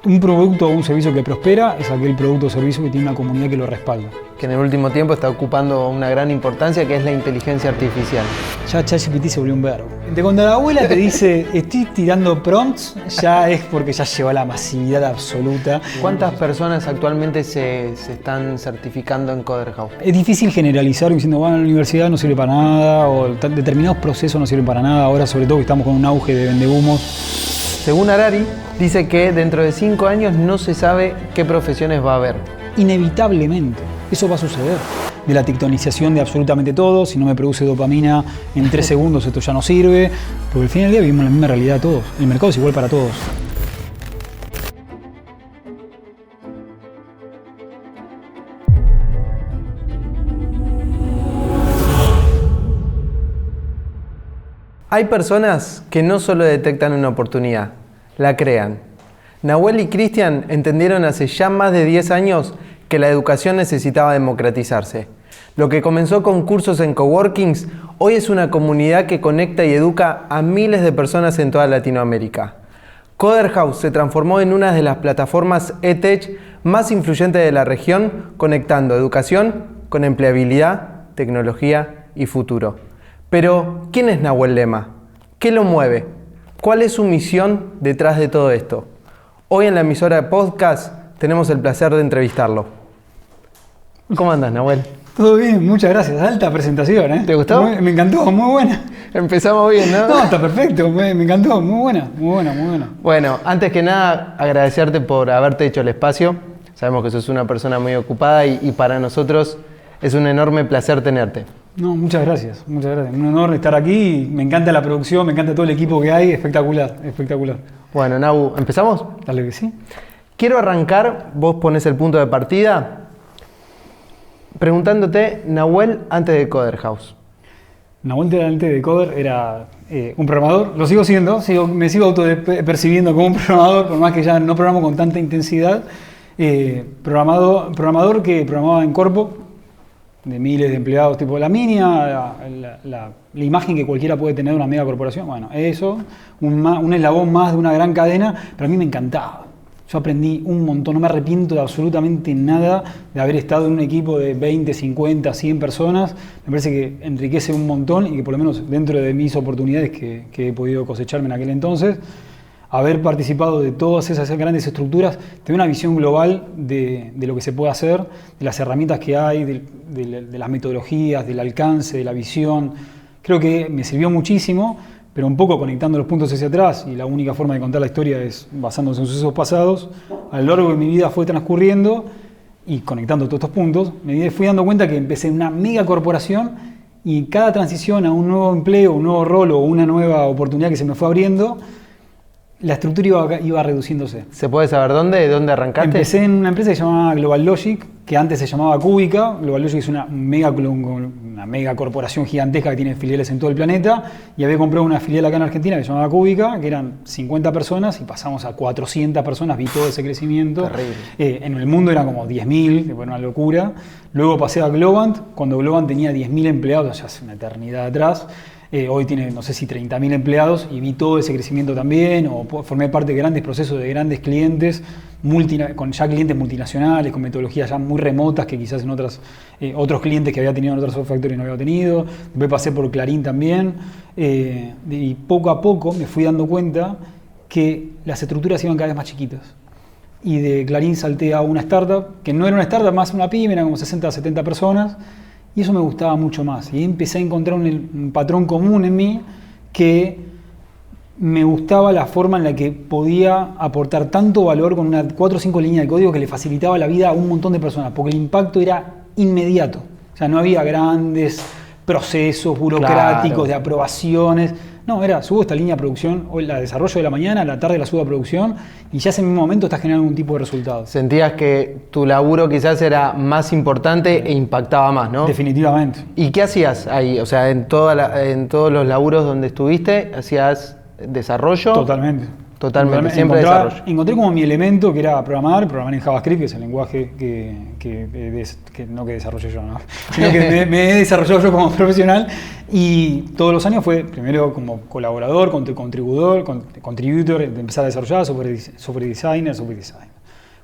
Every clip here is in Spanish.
Un producto o un servicio que prospera es aquel producto o servicio que tiene una comunidad que lo respalda. Que en el último tiempo está ocupando una gran importancia, que es la inteligencia artificial. Ya ChatGPT se volvió un verbo. Cuando la abuela te dice estoy tirando prompts, ya es porque ya llegó a la masividad absoluta. ¿Cuántas personas actualmente se están certificando en Coder House? Es difícil generalizar diciendo, bueno, la universidad no sirve para nada, o determinados procesos no sirven para nada, ahora sobre todo que estamos con un auge de vendehumos. Según Harari, dice que dentro de 5 años no se sabe qué profesiones va a haber. Inevitablemente, eso va a suceder. De la tectonización de absolutamente todo, si no me produce dopamina en 3 segundos esto ya no sirve, porque al fin del día vivimos la misma realidad todos. El mercado es igual para todos. Hay personas que no solo detectan una oportunidad, la crean. Nahuel y Cristian entendieron hace ya más de 10 años que la educación necesitaba democratizarse. Lo que comenzó con cursos en coworkings, hoy es una comunidad que conecta y educa a miles de personas en toda Latinoamérica. Coder House se transformó en una de las plataformas EdTech más influyentes de la región, conectando educación con empleabilidad, tecnología y futuro. Pero, ¿quién es Nahuel Lema? ¿Qué lo mueve? ¿Cuál es su misión detrás de todo esto? Hoy en la emisora de podcast tenemos el placer de entrevistarlo. ¿Cómo andas, Nahuel? Todo bien, muchas gracias. Alta presentación, ¿eh? ¿Te gustó? Me encantó, muy buena. Empezamos bien, ¿no? No, está perfecto, me encantó, muy buena, muy buena, muy buena. Bueno, antes que nada, agradecerte por haberte hecho el espacio. Sabemos que sos una persona muy ocupada y para nosotros es un enorme placer tenerte. No, muchas gracias, muchas gracias. Un honor estar aquí, me encanta la producción, me encanta todo el equipo que hay, espectacular, espectacular. Bueno, Nahu, ¿empezamos? Dale que sí. Quiero arrancar, vos pones el punto de partida, preguntándote, Nahuel antes de Coder House. Nahuel antes de Coder era un programador, lo sigo siendo, me sigo autopercibiendo como un programador, por más que ya no programo con tanta intensidad. Programador que programaba en corpo, de miles de empleados, tipo la minia, la imagen que cualquiera puede tener de una mega corporación. Bueno, eso, un eslabón más de una gran cadena, pero a mí me encantaba. Yo aprendí un montón, no me arrepiento de absolutamente nada de haber estado en un equipo de 20, 50, 100 personas. Me parece que enriquece un montón y que por lo menos dentro de mis oportunidades que he podido cosecharme en aquel entonces, haber participado de todas esas grandes estructuras, tener una visión global de lo que se puede hacer, de las herramientas que hay, de las metodologías, del alcance, de la visión. Creo que me sirvió muchísimo, pero un poco conectando los puntos hacia atrás, y la única forma de contar la historia es basándose en sucesos pasados. A lo largo de mi vida fue transcurriendo y conectando todos estos puntos, me fui dando cuenta que empecé en una mega corporación y cada transición a un nuevo empleo, un nuevo rol o una nueva oportunidad que se me fue abriendo, la estructura iba reduciéndose. ¿Se puede saber de dónde arrancaste? Empecé en una empresa que se llamaba Global Logic, que antes se llamaba Cúbica. Global Logic es una mega corporación gigantesca que tiene filiales en todo el planeta, y había comprado una filial acá en Argentina que se llamaba Cúbica, que eran 50 personas y pasamos a 400 personas, vi todo ese crecimiento. Terrible. En el mundo eran como 10.000, que fue una locura. Luego pasé a Globant, cuando Globant tenía 10.000 empleados, ya hace una eternidad atrás. Hoy tiene, no sé si 30.000 empleados, y vi todo ese crecimiento también, o formé parte de grandes procesos de grandes clientes, con ya clientes multinacionales, con metodologías ya muy remotas que quizás en otros clientes que había tenido en otras software factories no había tenido. Después pasé por Clarín también, y poco a poco me fui dando cuenta que las estructuras iban cada vez más chiquitas. Y de Clarín salté a una startup, que no era una startup, más una pyme, eran como 60 o 70 personas, y eso me gustaba mucho más. Y empecé a encontrar un patrón común en mí, que me gustaba la forma en la que podía aportar tanto valor con 4 o 5 líneas de código que le facilitaba la vida a un montón de personas, porque el impacto era inmediato. O sea, no había grandes procesos burocráticos de aprobaciones. No, subo esta línea de producción, hoy la desarrollo de la mañana, a la tarde la subo a producción, y ya en ese mismo momento estás generando algún tipo de resultado. Sentías que tu laburo quizás era más importante e impactaba más, ¿no? Definitivamente. ¿Y qué hacías ahí? O sea, en todos los laburos donde estuviste, ¿hacías desarrollo? Totalmente. Totalmente, siempre desarrollo. Encontré como mi elemento que era programar en JavaScript, que es el lenguaje que no que desarrollé yo, ¿no? Sino que me he desarrollado yo como profesional, y todos los años fue primero como colaborador, contributor, de empezar a desarrollar, software designer,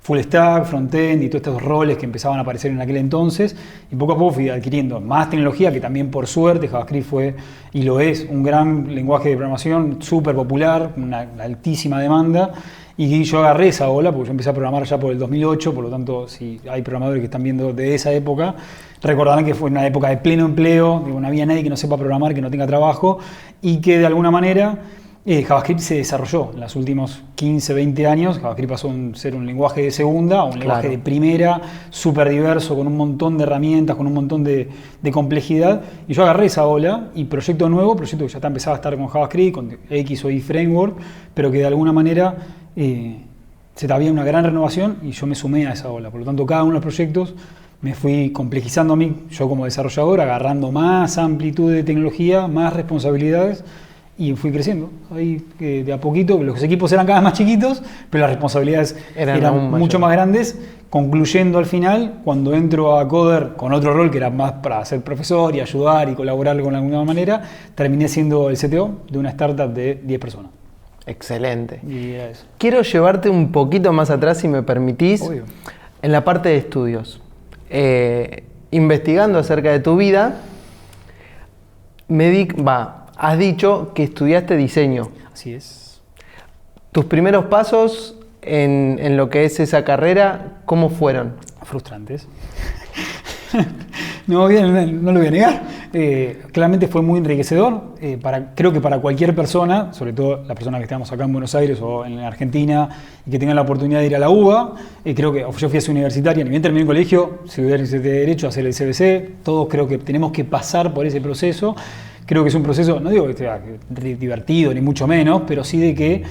full stack, frontend y todos estos roles que empezaban a aparecer en aquel entonces, y poco a poco fui adquiriendo más tecnología, que también por suerte JavaScript fue y lo es un gran lenguaje de programación súper popular, una altísima demanda, y yo agarré esa ola porque yo empecé a programar ya por el 2008, por lo tanto si hay programadores que están viendo de esa época, recordarán que fue una época de pleno empleo, no había nadie que no sepa programar, que no tenga trabajo, y que de alguna manera JavaScript se desarrolló en los últimos 15, 20 años. JavaScript pasó a ser un lenguaje de segunda a un lenguaje de primera, súper diverso, con un montón de herramientas, con un montón de complejidad. Y yo agarré esa ola y proyecto que ya está empezado a estar con JavaScript, con X o Y Framework, pero que de alguna manera había una gran renovación y yo me sumé a esa ola. Por lo tanto, cada uno de los proyectos me fui complejizando a mí, yo como desarrollador, agarrando más amplitud de tecnología, más responsabilidades, y fui creciendo. Ahí de a poquito, los equipos eran cada vez más chiquitos, pero las responsabilidades eran mucho más grandes, concluyendo al final, cuando entro a Coder con otro rol que era más para ser profesor y ayudar y colaborar con alguna manera, terminé siendo el CTO de una startup de 10 personas. Excelente. Y era eso. Quiero llevarte un poquito más atrás, si me permitís, Obvio. En la parte de estudios. Investigando acerca de tu vida, has dicho que estudiaste diseño. Así es. ¿Tus primeros pasos en lo que es esa carrera, cómo fueron? Frustrantes. No lo voy a negar. Claramente fue muy enriquecedor. Creo que para cualquier persona, sobre todo las personas que estamos acá en Buenos Aires o en Argentina y que tengan la oportunidad de ir a la UBA, creo que yo fui a universitaria, ni bien terminé el colegio, si hubiera derecho a hacer el CBC, todos creo que tenemos que pasar por ese proceso. Creo que es un proceso, no digo que sea divertido ni mucho menos, pero sí de que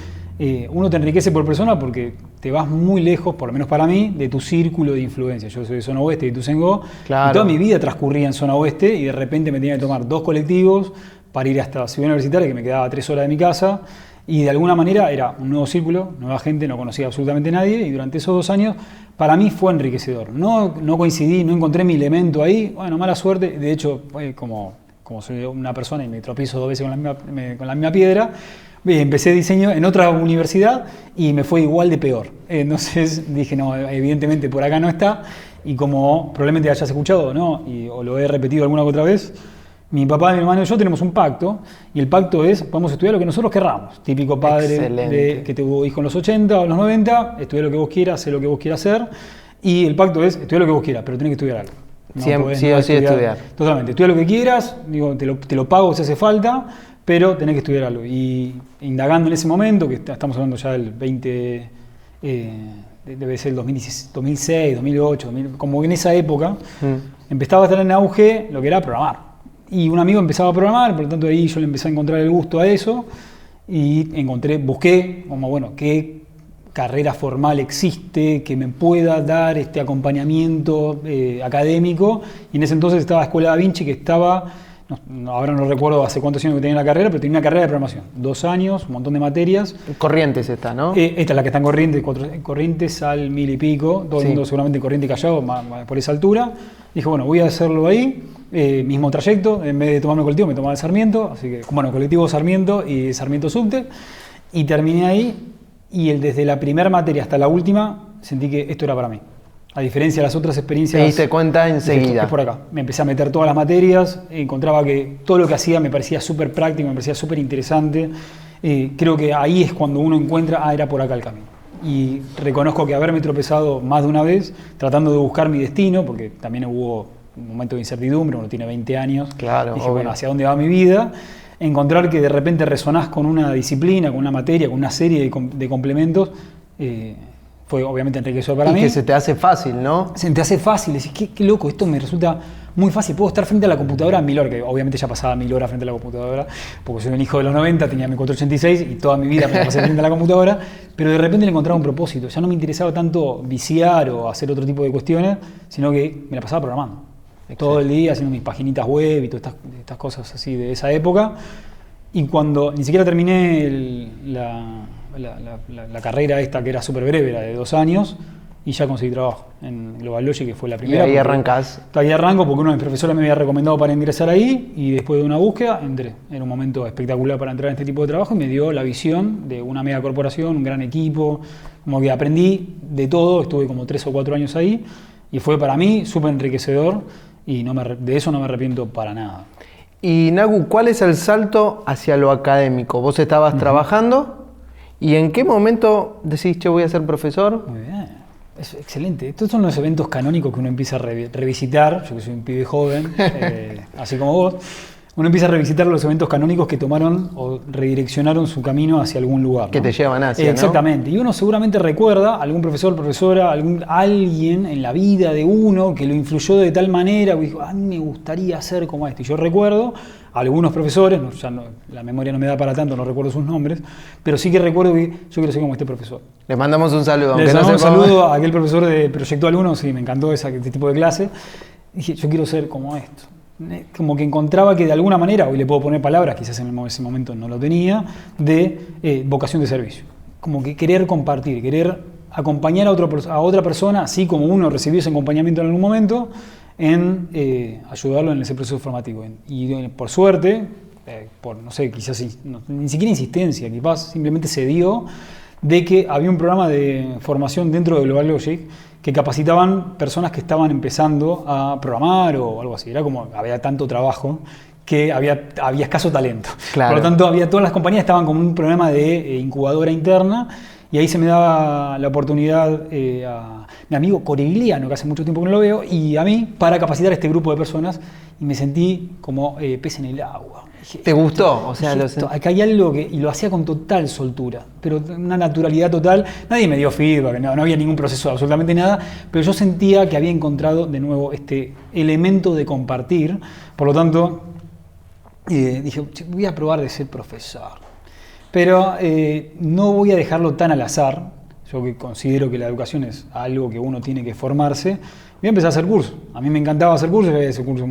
uno te enriquece por persona porque te vas muy lejos, por lo menos para mí, de tu círculo de influencia. Yo soy de zona oeste de Ituzaingó, claro. Y toda mi vida transcurría en zona oeste y de repente me tenía que tomar 2 colectivos para ir hasta Ciudad Universitaria, que me quedaba 3 horas de mi casa, y de alguna manera era un nuevo círculo, nueva gente, no conocía absolutamente a nadie, y durante esos 2 años para mí fue enriquecedor. No coincidí, no encontré mi elemento ahí, bueno, mala suerte, de hecho, como soy una persona y me tropiezo 2 veces con la misma piedra, empecé diseño en otra universidad y me fue igual de peor. Entonces dije, no, evidentemente por acá no está, y como probablemente hayas escuchado, ¿no? O lo he repetido alguna que otra vez, mi papá, mi hermano y yo tenemos un pacto, y el pacto es, podemos estudiar lo que nosotros querramos. Típico padre que tuvo hijos en los 80 o en los 90, estudia lo que vos quieras, sé lo que vos quieras hacer, y el pacto es, estudia lo que vos quieras, pero tenés que estudiar algo. Sí o sí estudiar. Totalmente, estudia lo que quieras, digo, te lo pago si hace falta, pero tenés que estudiar algo. Y indagando en ese momento, que estamos hablando ya del 20, debe ser el 2006, 2008, como en esa época, empezaba a estar en auge lo que era programar. Y un amigo empezaba a programar, por lo tanto ahí yo le empecé a encontrar el gusto a eso, y busqué como, bueno, qué carrera formal existe que me pueda dar este acompañamiento académico, y en ese entonces estaba Escuela Da Vinci, que estaba, ahora no recuerdo hace cuántos años que tenía la carrera, pero tenía una carrera de programación, 2 años, un montón de materias. Corrientes está, ¿no? Esta es la que está en Corrientes al 1000 y pico, todo el mundo seguramente Corrientes y Callao, por esa altura. Dije, bueno, voy a hacerlo ahí, mismo trayecto, en vez de tomarme el colectivo me tomaba el Sarmiento, así que, bueno, colectivo Sarmiento y Sarmiento Subte, y terminé ahí. Y desde la primera materia hasta la última, sentí que esto era para mí. A diferencia de las otras experiencias... Te diste cuenta enseguida. Es por acá. Me empecé a meter todas las materias, encontraba que todo lo que hacía me parecía súper práctico, me parecía súper interesante. Creo que ahí es cuando uno encuentra, era por acá el camino. Y reconozco que haberme tropezado más de una vez, tratando de buscar mi destino, porque también hubo un momento de incertidumbre, uno tiene 20 años. Claro, dije, bueno, ¿hacia dónde va mi vida? Encontrar que de repente resonás con una disciplina, con una materia, con una serie de complementos, fue obviamente enriquecedor para mí. Y que se te hace fácil, ¿no? Se te hace fácil, decís, qué loco, esto me resulta muy fácil. Puedo estar frente a la computadora 1000 horas, que obviamente ya pasaba 1000 horas frente a la computadora, porque soy un hijo de los 90, tenía mi 486 y toda mi vida me la pasé frente a la computadora, pero de repente le encontraba un propósito. Ya no me interesaba tanto viciar o hacer otro tipo de cuestiones, sino que me la pasaba programando. Todo el día haciendo mis paginitas web y todas estas cosas así de esa época. Y cuando ni siquiera terminé la carrera esta que era súper breve, era de 2 años, y ya conseguí trabajo en GlobalLogic, que fue la primera. Y ahí arrancás. Ahí arranco porque uno de mis profesores me había recomendado para ingresar ahí, y después de una búsqueda entré. Era un momento espectacular para entrar en este tipo de trabajo y me dio la visión de una mega corporación, un gran equipo, como que aprendí de todo, estuve como 3 o 4 años ahí, y fue para mí súper enriquecedor, y de eso no me arrepiento para nada. Y Nagu, ¿cuál es el salto hacia lo académico? Vos estabas trabajando, ¿y en qué momento decís, che, voy a ser profesor? Muy bien. Es excelente. Estos son los eventos canónicos que uno empieza a revisitar. Yo que soy un pibe joven, así como vos, uno empieza a revisitar los eventos canónicos que tomaron o redireccionaron su camino hacia algún lugar, ¿no? Que te llevan hacia, exactamente. ¿No? Y uno seguramente recuerda algún profesor, profesora, alguien en la vida de uno que lo influyó de tal manera, que dijo, a mí me gustaría ser como este. Y yo recuerdo a algunos profesores, la memoria no me da para tanto, no recuerdo sus nombres, pero sí que recuerdo que yo quiero ser como este profesor. Le mandamos un saludo. Le mandamos un saludo a aquel profesor de Proyecto Alumno, sí, me encantó este tipo de clase. Dije, yo quiero ser como esto. Como que encontraba que de alguna manera, hoy le puedo poner palabras, quizás en ese momento no lo tenía, de vocación de servicio. Como que querer compartir, querer acompañar a otra persona, así como uno recibió ese acompañamiento en algún momento, en ayudarlo en ese proceso formativo. Y por suerte, por no sé, quizás ni siquiera insistencia, quizás simplemente se dio de que había un programa de formación dentro de GlobalLogic que capacitaban personas que estaban empezando a programar o algo así. Era como, había tanto trabajo que había escaso talento. Claro. Por lo tanto, todas las compañías estaban como un programa de incubadora interna, y ahí se me daba la oportunidad a mi amigo Corigliano, que hace mucho tiempo que no lo veo, y a mí, para capacitar a este grupo de personas, y me sentí como pez en el agua. ¿Te gustó? O sea, acá hay algo y lo hacía con total soltura, pero una naturalidad total. Nadie me dio feedback, no había ningún proceso, absolutamente nada, pero yo sentía que había encontrado de nuevo este elemento de compartir. Por lo tanto, dije, voy a probar de ser profesor. Pero no voy a dejarlo tan al azar. Yo que considero que la educación es algo que uno tiene que formarse. Voy a empezar a hacer cursos. A mí me encantaba hacer cursos, voy a hacer cursos,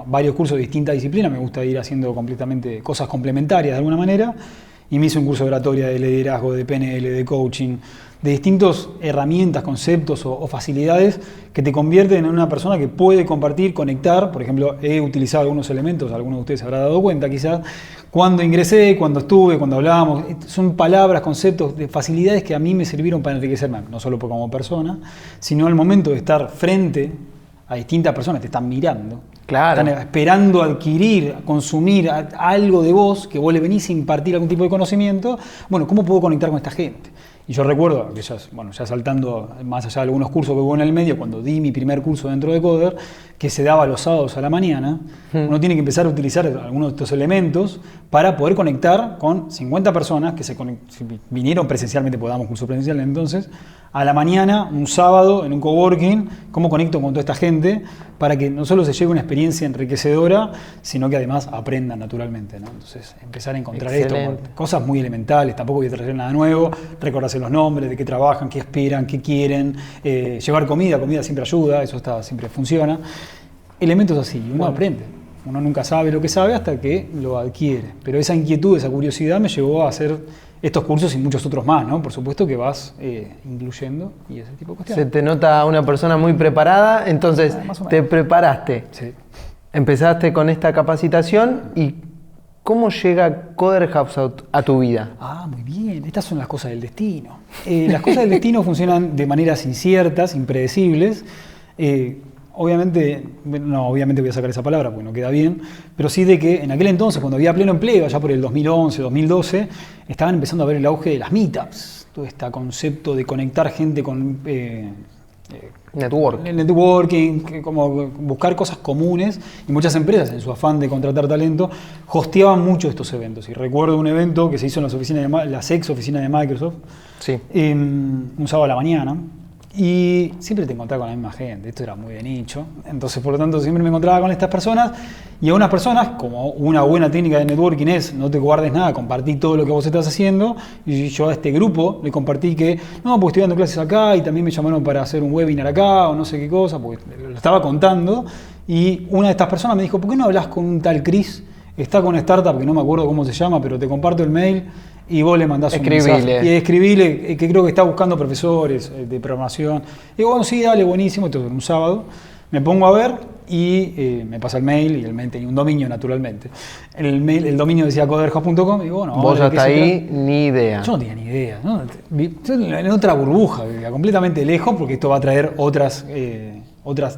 varios cursos de distintas disciplinas. Me gusta ir haciendo completamente cosas complementarias de alguna manera. Y me hice un curso de oratoria, de liderazgo, de PNL, de coaching, de distintas herramientas, conceptos o facilidades que te convierten en una persona que puede compartir, conectar. Por ejemplo, he utilizado algunos elementos, algunos de ustedes se habrán dado cuenta quizás, cuando ingresé, cuando estuve, cuando hablábamos. Son palabras, conceptos, de facilidades que a mí me sirvieron para enriquecerme, no solo como persona, sino al momento de estar frente a distintas personas, te están mirando. Claro. Están esperando adquirir, consumir algo de vos, que vos le venís a impartir algún tipo de conocimiento. Bueno, ¿cómo puedo conectar con esta gente? Y yo recuerdo, que ya saltando más allá de algunos cursos que hubo en el medio, cuando di mi primer curso dentro de Coder, que se daba los sábados a la mañana, uno tiene que empezar a utilizar algunos de estos elementos para poder conectar con 50 personas que vinieron presencialmente, porque damos curso presencial entonces, a la mañana, un sábado, en un coworking. ¿Cómo conecto con toda esta gente? Para que no solo se lleve una experiencia enriquecedora, sino que además aprendan naturalmente, ¿no? Entonces, empezar a encontrar esto, cosas muy elementales, tampoco voy a traer nada nuevo, recordarse los nombres, de qué trabajan, qué esperan, qué quieren, llevar comida siempre ayuda, eso siempre funciona. Elementos así, uno aprende. Uno nunca sabe lo que sabe hasta que lo adquiere. Pero esa inquietud, esa curiosidad me llevó a hacer estos cursos y muchos otros más, ¿no? Por supuesto que vas incluyendo y ese tipo de cuestiones. Se te nota una persona muy preparada, entonces te preparaste. Sí. Empezaste con esta capacitación y ¿cómo llega Coder Hubs a tu vida? Ah, muy bien. Estas son las cosas del destino. Las cosas del destino funcionan de maneras inciertas, impredecibles. Obviamente voy a sacar esa palabra porque no queda bien, pero sí de que en aquel entonces, cuando había pleno empleo, allá por el 2011, 2012, estaban empezando a ver el auge de las meetups, todo este concepto de conectar gente con networking, como buscar cosas comunes, y muchas empresas, en su afán de contratar talento, hosteaban mucho estos eventos. Y recuerdo un evento que se hizo en las ex oficinas de Microsoft, sí. Un sábado a la mañana. Y siempre te encontraba con la misma gente, esto era muy de nicho, entonces por lo tanto siempre me encontraba con estas personas, y a unas personas, como una buena técnica de networking es, no te guardes nada, compartí todo lo que vos estás haciendo, y yo a este grupo le compartí que, no, porque estoy dando clases acá, y también me llamaron para hacer un webinar acá, o no sé qué cosa, porque lo estaba contando, y una de estas personas me dijo, ¿por qué no hablas con un tal Chris? Está con una startup que no me acuerdo cómo se llama, pero te comparto el mail, y vos le mandás un mensaje. Y escribile, que creo que está buscando profesores de programación. Y digo, bueno, sí, dale, buenísimo. Entonces, un sábado me pongo a ver y me pasa el mail, y el mail tenía un dominio, naturalmente. El dominio decía coderhouse.com, y digo, bueno, vos hasta ahí ni idea. Yo no tenía ni idea, ¿no? Yo en otra burbuja, vivía completamente lejos, porque esto va a traer otros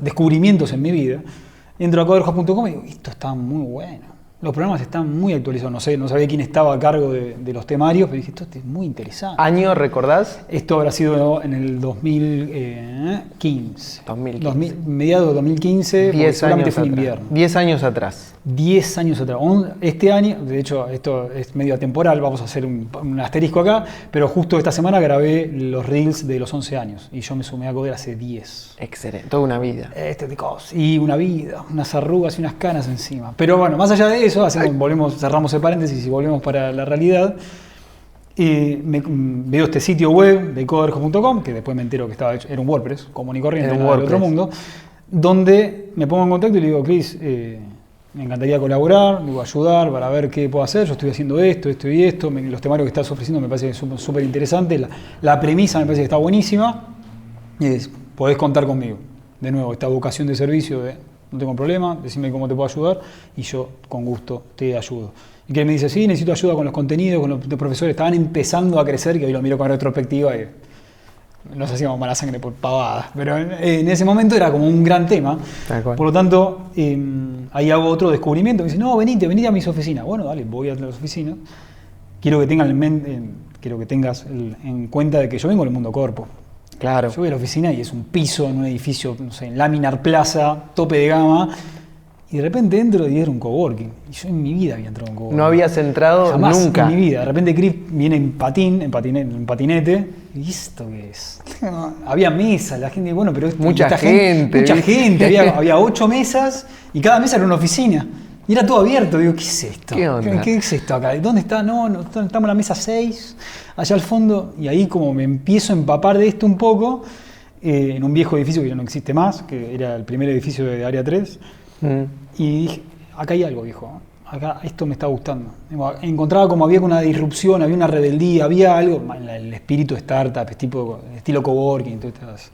descubrimientos en mi vida. Entro a coderhouse.com y digo, esto está muy bueno. Los programas están muy actualizados. No sabía quién estaba a cargo de los temarios, pero dije, esto es muy interesante. ¿Año recordás? Esto habrá sido en el 2015. 2015. Mediados de 2015, 10 solamente años fue en atrás. invierno. 10 años atrás. 10 años atrás. Este año, de hecho, esto es medio atemporal, vamos a hacer un asterisco acá, pero justo esta semana grabé los reels de los 11 años y yo me sumé a Coder hace 10. Excelente, toda una vida. Y una vida, unas arrugas y unas canas encima. Pero bueno, más allá de eso, cerramos el paréntesis y volvemos para la realidad. Veo este sitio web de coderhouse.com, que después me entero que era un WordPress, común y corriente, nada del otro mundo, donde me pongo en contacto y le digo, Cris, me encantaría colaborar, me voy a ayudar para ver qué puedo hacer. Yo estoy haciendo esto y esto. Los temarios que estás ofreciendo me parece súper interesante. La premisa me parece que está buenísima. Y podés contar conmigo. De nuevo, esta vocación de servicio no tengo problema, decime cómo te puedo ayudar y yo con gusto te ayudo. Y que él me dice, sí, necesito ayuda con los contenidos, con los profesores. Estaban empezando a crecer, que hoy lo miro con retrospectiva y nos hacíamos mala sangre por pavadas, pero en ese momento era como un gran tema. Por lo tanto, ahí hago otro descubrimiento. Me dice, no, venite a mis oficinas. Bueno, dale, voy a las oficinas. Quiero que tengas en cuenta de que yo vengo del mundo corpo. Claro. Yo voy a la oficina y es un piso en un edificio, no sé, en Laminar Plaza, tope de gama. Y de repente entro y era un coworking. Y yo en mi vida había entrado en un coworking. No habías entrado jamás nunca. En mi vida. De repente Chris viene en patinete. ¿Y esto qué es? Había mesas, la gente, bueno, pero mucha gente. Había 8 mesas y cada mesa era una oficina. Y era todo abierto. Digo, ¿qué es esto? ¿Qué onda? ¿Qué es esto acá? ¿Dónde está? No, estamos en la mesa 6, allá al fondo. Y ahí como me empiezo a empapar de esto un poco, en un viejo edificio que ya no existe más, que era el primer edificio de Área 3. Y dije, acá hay algo, viejo. Acá esto me está gustando. Encontraba como había una disrupción, había una rebeldía, había algo, el espíritu de startup, estilo coworking, todas estas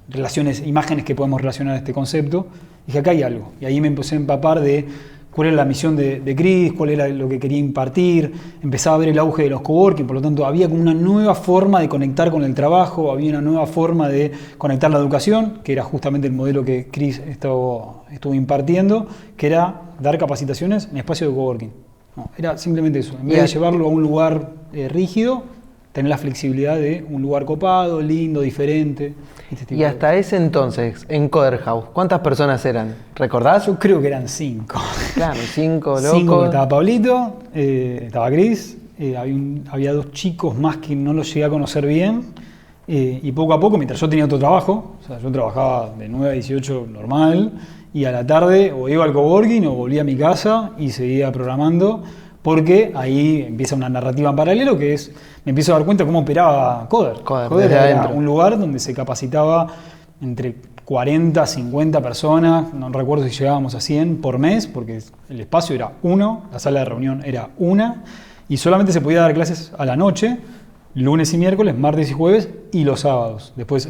relaciones, imágenes que podemos relacionar a este concepto. Dije, acá hay algo. Y ahí me empecé a empapar de cuál era la misión de Chris, cuál era lo que quería impartir. Empezaba a ver el auge de los coworking, por lo tanto había como una nueva forma de conectar con el trabajo, había una nueva forma de conectar la educación, que era justamente el modelo que Chris estuvo impartiendo, que era dar capacitaciones en espacio de coworking. No, era simplemente eso. En vez de llevarlo a un lugar rígido, tener la flexibilidad de un lugar copado, lindo, diferente. Y hasta ese entonces, en Coderhouse, ¿cuántas personas eran? ¿Recordás? Yo creo que eran 5. Claro, 5 locos. 5, estaba Pablito, estaba Chris, había 2 chicos más que no los llegué a conocer bien, y poco a poco, mientras yo tenía otro trabajo, o sea, yo trabajaba de 9 a 18 normal, y a la tarde o iba al coworking o volvía a mi casa y seguía programando, porque ahí empieza una narrativa en paralelo que es, me empiezo a dar cuenta de cómo operaba Coder. Coder era un lugar donde se capacitaba entre 40, 50 personas, no recuerdo si llegábamos a 100 por mes, porque el espacio era 1, la sala de reunión era 1, y solamente se podía dar clases a la noche, lunes y miércoles, martes y jueves, y los sábados. Después,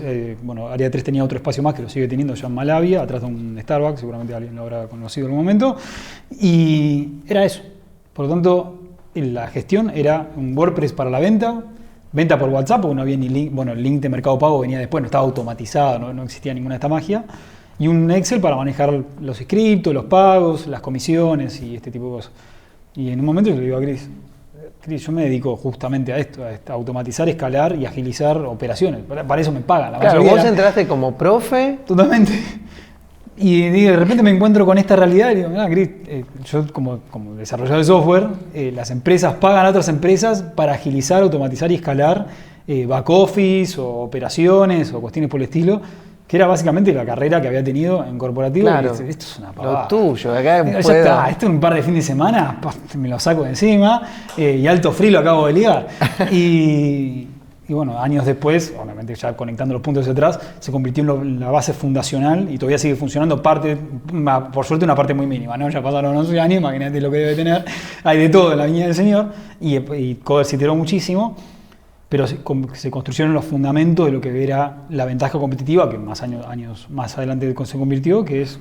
Área 3 tenía otro espacio más que lo sigue teniendo ya en Malavia, atrás de un Starbucks, seguramente alguien lo habrá conocido en algún momento, y era eso. Por lo tanto, la gestión era un WordPress para la venta por WhatsApp, porque no había ni link, el link de Mercado Pago venía después, no estaba automatizado, no existía ninguna de esta magia, y un Excel para manejar los scripts, los pagos, las comisiones y este tipo de cosas. Y en un momento yo le digo a Chris, yo me dedico justamente a esto, a automatizar, escalar y agilizar operaciones, para eso me pagan. Claro, vos entraste como profe. Totalmente. Y de repente me encuentro con esta realidad y digo, Chris, yo como desarrollador de software, las empresas pagan a otras empresas para agilizar, automatizar y escalar back office o operaciones o cuestiones por el estilo, que era básicamente la carrera que había tenido en corporativo. Claro, y esto es una pavada. Lo tuyo, acá ya está, esto en un par de fines de semana, me lo saco de encima y alto free lo acabo de ligar. Y Y bueno, años después, obviamente ya conectando los puntos hacia atrás, se convirtió en la base fundacional y todavía sigue funcionando por suerte una parte muy mínima, ¿no? Ya pasaron 11 años, imagínate lo que debe tener. Hay de todo en la viña del Señor y Coder se iteró muchísimo, pero se construyeron los fundamentos de lo que era la ventaja competitiva, que años más adelante se convirtió, que es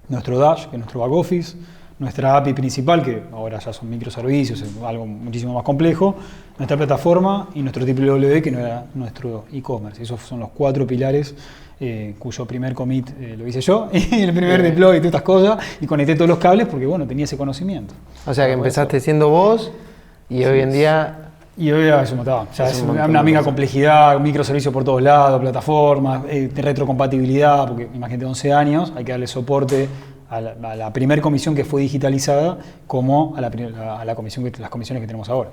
nuestro Dash, que es nuestro back office, nuestra API principal, que ahora ya son microservicios, es algo muchísimo más complejo, nuestra plataforma y nuestro www, que no era nuestro e-commerce. Esos son los 4 pilares cuyo primer commit lo hice yo, y el primer deploy y todas estas cosas, y conecté todos los cables porque, bueno, tenía ese conocimiento. O sea que empezaste siendo vos y hoy en día... Y hoy ya es una mega complejidad, microservicios por todos lados, plataformas, retrocompatibilidad, porque imagínate 11 años, hay que darle soporte a la primera comisión que fue digitalizada como a las comisiones que tenemos ahora.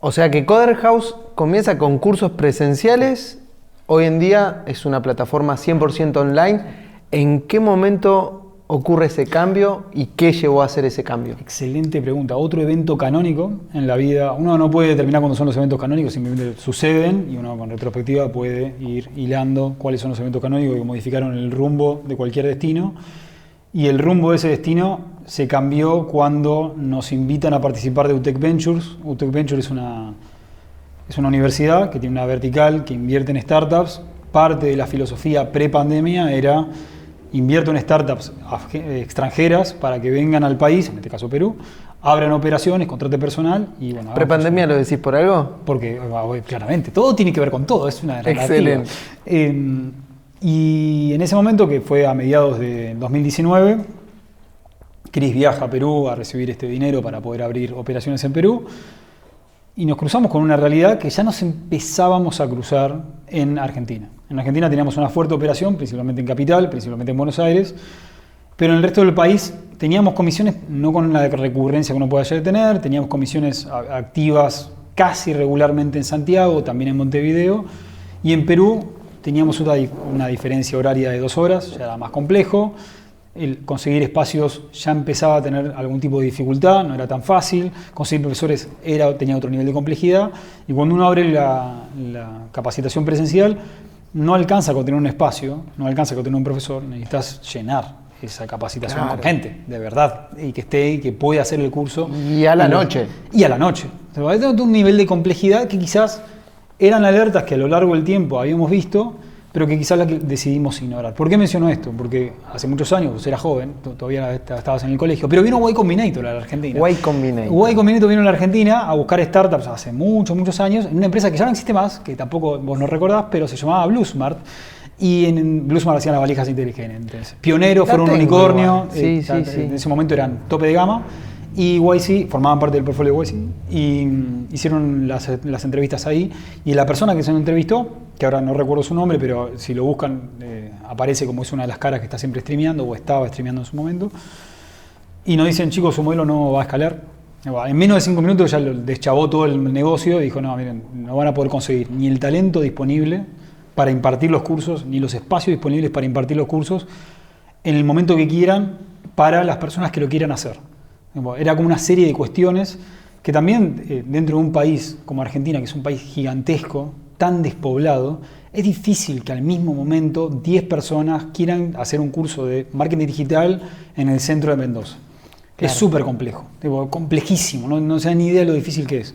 O sea que Coder House comienza con cursos presenciales, hoy en día es una plataforma 100% online. ¿En qué momento ocurre ese cambio y qué llevó a hacer ese cambio? Excelente pregunta. Otro evento canónico en la vida. Uno no puede determinar cuándo son los eventos canónicos, simplemente suceden y uno con retrospectiva puede ir hilando cuáles son los eventos canónicos que modificaron el rumbo de cualquier destino. Y el rumbo de ese destino se cambió cuando nos invitan a participar de UTEC Ventures. UTEC Ventures es una universidad que tiene una vertical que invierte en startups. Parte de la filosofía pre-pandemia era invierto en startups extranjeras para que vengan al país, en este caso Perú, abran operaciones, contraten personal y bueno... ¿Prepandemia lo decís por algo? Porque, claramente, todo tiene que ver con todo, es una narrativa. Excelente. Y en ese momento, que fue a mediados de 2019, Chris viaja a Perú a recibir este dinero para poder abrir operaciones en Perú y nos cruzamos con una realidad que ya nos empezábamos a cruzar en Argentina. En Argentina teníamos una fuerte operación, principalmente en Capital, principalmente en Buenos Aires, pero en el resto del país teníamos comisiones no con la recurrencia que uno puede llegar a tener, teníamos comisiones activas casi regularmente en Santiago, también en Montevideo, y en Perú teníamos una diferencia horaria de 2 horas, ya era más complejo, el conseguir espacios ya empezaba a tener algún tipo de dificultad, no era tan fácil, conseguir profesores tenía otro nivel de complejidad, y cuando uno abre la capacitación presencial, no alcanza con tener un espacio, no alcanza con tener un profesor, necesitas llenar esa capacitación con gente, de verdad, y que esté y que pueda hacer el curso. Y a la noche. Y a la noche. O sea, un nivel de complejidad que quizás eran alertas que a lo largo del tiempo habíamos visto, pero que quizás decidimos ignorar. ¿Por qué menciono esto? Porque hace muchos años, vos eras joven, todavía estabas en el colegio, pero vino Y Combinator a la Argentina. Y Combinator. Y Combinator vino a la Argentina a buscar startups hace muchos años, en una empresa que ya no existe más, que tampoco vos no recordás, pero se llamaba Bluesmart. Y en Bluesmart hacían las valijas inteligentes. Pioneros, fueron un unicornio, en ese momento eran tope de gama. Y YC, formaban parte del portfolio de YC, y hicieron las entrevistas ahí. Y la persona que se entrevistó, que ahora no recuerdo su nombre, pero si lo buscan, aparece como es una de las caras que está siempre streameando, o estaba streameando en su momento. Y nos dicen, chicos, su modelo no va a escalar. En menos de 5 minutos ya lo deschavó todo el negocio y dijo, no, miren, no van a poder conseguir ni el talento disponible para impartir los cursos, ni los espacios disponibles para impartir los cursos en el momento que quieran para las personas que lo quieran hacer. Era como una serie de cuestiones que también dentro de un país como Argentina, que es un país gigantesco, tan despoblado, es difícil que al mismo momento 10 personas quieran hacer un curso de marketing digital en el centro de Mendoza. Claro. Es súper complejo, complejísimo, no se dan ni idea de lo difícil que es.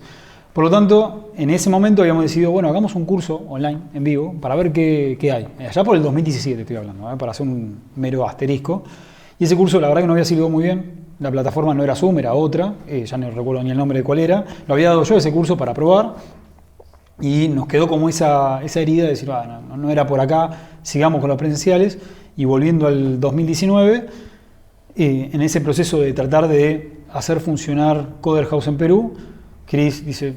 Por lo tanto, en ese momento habíamos decidido, bueno, hagamos un curso online, en vivo, para ver qué hay. Allá por el 2017 estoy hablando, para hacer un mero asterisco. Y ese curso la verdad que no había salido muy bien. La plataforma no era Zoom, era otra, ya no recuerdo ni el nombre de cuál era. Lo había dado yo ese curso para probar y nos quedó como esa herida de decir, no era por acá, sigamos con los presenciales. Y volviendo al 2019, en ese proceso de tratar de hacer funcionar Coder House en Perú, Chris dice,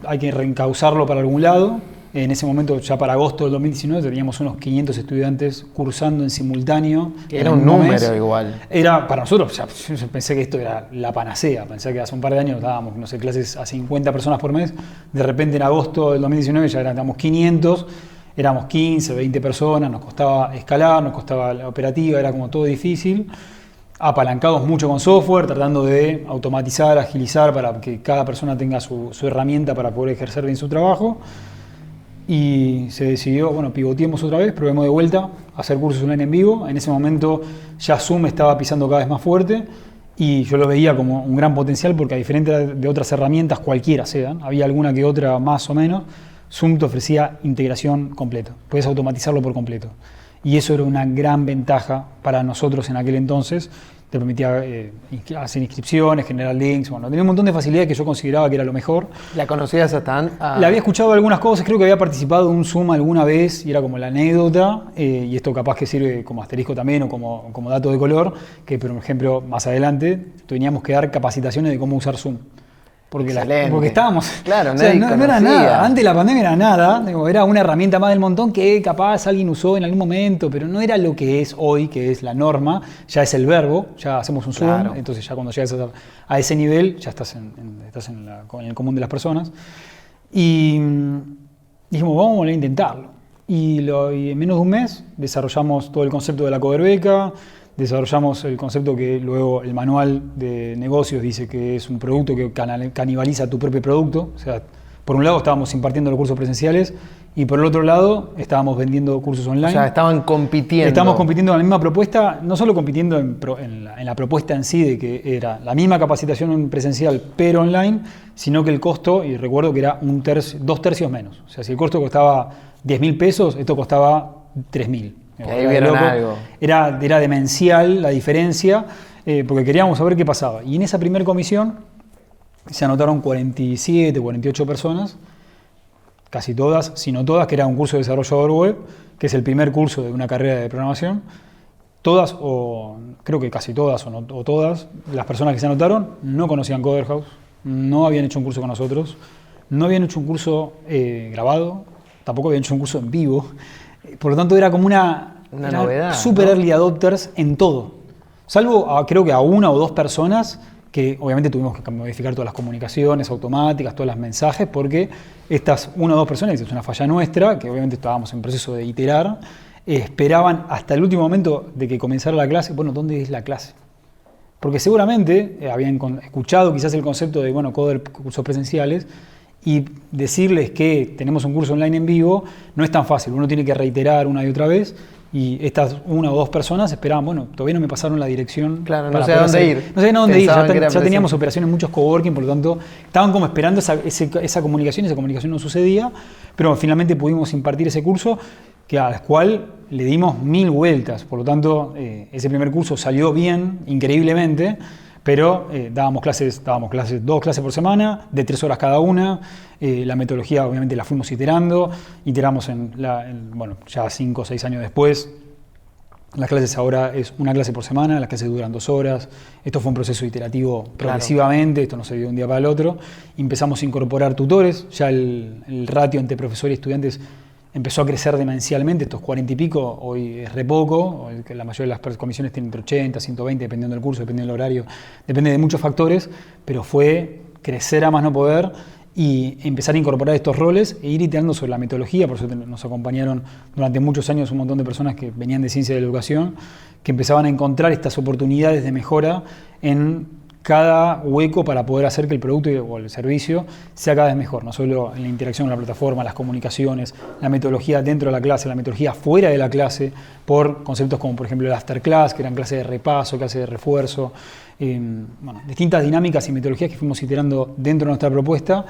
hay que reencauzarlo para algún lado. En ese momento, ya para agosto del 2019, teníamos unos 500 estudiantes cursando en simultáneo. Era un número igual. Era, para nosotros, yo pensé que esto era la panacea. Pensé que hace un par de años dábamos, clases a 50 personas por mes. De repente, en agosto del 2019, ya éramos 500. Éramos 15, 20 personas. Nos costaba escalar, nos costaba la operativa, era como todo difícil. Apalancados mucho con software, tratando de automatizar, agilizar para que cada persona tenga su herramienta para poder ejercer bien su trabajo. y se decidió, bueno, pivoteemos otra vez, probemos de vuelta a hacer cursos online en vivo. En ese momento ya Zoom estaba pisando cada vez más fuerte y yo lo veía como un gran potencial porque a diferencia de otras herramientas, cualquiera sean, había alguna que otra más o menos, Zoom te ofrecía integración completa, puedes automatizarlo por completo. Y eso era una gran ventaja para nosotros en aquel entonces. Te permitía hacer inscripciones, generar links, bueno, tenía un montón de facilidades que yo consideraba que era lo mejor. ¿La conocías hasta La había escuchado algunas cosas, creo que había participado en un Zoom alguna vez y era como la anécdota, y esto capaz que sirve como asterisco también o como dato de color, que por ejemplo más adelante teníamos que dar capacitaciones de cómo usar Zoom. Porque estábamos. Claro, o sea, no era nada. Antes de la pandemia era nada. Era una herramienta más del montón que capaz alguien usó en algún momento, pero no era lo que es hoy, que es la norma. Ya es el verbo, ya hacemos un Zoom. Claro. Entonces, ya cuando llegas a ese nivel, ya estás en el común de las personas. Y dijimos, vamos a intentarlo. Y en menos de un mes desarrollamos todo el concepto de la cover beca. Desarrollamos el concepto que luego el manual de negocios dice que es un producto que canibaliza tu propio producto. O sea, por un lado estábamos impartiendo los cursos presenciales y por el otro lado estábamos vendiendo cursos online. O sea, estaban compitiendo. Estamos compitiendo en la misma propuesta, no solo compitiendo en la propuesta en sí de que era la misma capacitación presencial pero online, sino que el costo, y recuerdo que era 2/3 menos. O sea, si el costo costaba 10.000 pesos, esto costaba 3.000. Ahí vieron algo. Era demencial la diferencia, porque queríamos saber qué pasaba. Y en esa primera comisión se anotaron 47, 48 personas, casi todas, si no todas, que era un curso de desarrollador web, que es el primer curso de una carrera de programación. Todas, o creo que casi todas, o todas, las personas que se anotaron no conocían Coderhouse, no habían hecho un curso con nosotros, no habían hecho un curso grabado, tampoco habían hecho un curso en vivo. Por lo tanto, era como una novedad. Super early adopters en todo. Salvo, creo que a una o dos personas que obviamente tuvimos que modificar todas las comunicaciones automáticas, todos los mensajes, porque estas una o dos personas, que es una falla nuestra, que obviamente estábamos en proceso de iterar, esperaban hasta el último momento de que comenzara la clase. Bueno, ¿dónde es la clase? Porque seguramente habían escuchado quizás el concepto de, cursos presenciales, y decirles que tenemos un curso online en vivo no es tan fácil, uno tiene que reiterar una y otra vez, y estas una o dos personas esperaban, todavía no me pasaron la dirección. Claro, no sé a dónde ir. No sabían a dónde ir, ya teníamos operaciones en muchos coworking, por lo tanto estaban como esperando esa comunicación no sucedía, pero finalmente pudimos impartir ese curso, al cual le dimos 1000 vueltas, por lo tanto ese primer curso salió bien, increíblemente. Pero dábamos clases, 2 clases por semana, de 3 horas cada una. La metodología obviamente la fuimos iteramos ya 5 o 6 años después. Las clases ahora es una clase por semana, las clases duran 2 horas. Esto fue un proceso iterativo progresivamente, esto no se dio de un día para el otro. Empezamos a incorporar tutores, ya el ratio entre profesor y estudiantes empezó a crecer demencialmente, estos 40 y pico, hoy es re poco, la mayoría de las comisiones tienen entre 80, 120, dependiendo del curso, dependiendo del horario, depende de muchos factores, pero fue crecer a más no poder y empezar a incorporar estos roles e ir iterando sobre la metodología. Por eso nos acompañaron durante muchos años un montón de personas que venían de ciencia de la educación, que empezaban a encontrar estas oportunidades de mejora en cada hueco para poder hacer que el producto o el servicio sea cada vez mejor, no solo en la interacción con la plataforma, las comunicaciones, la metodología dentro de la clase, la metodología fuera de la clase, por conceptos como por ejemplo el afterclass, que eran clases de repaso, clases de refuerzo, distintas dinámicas y metodologías que fuimos iterando dentro de nuestra propuesta,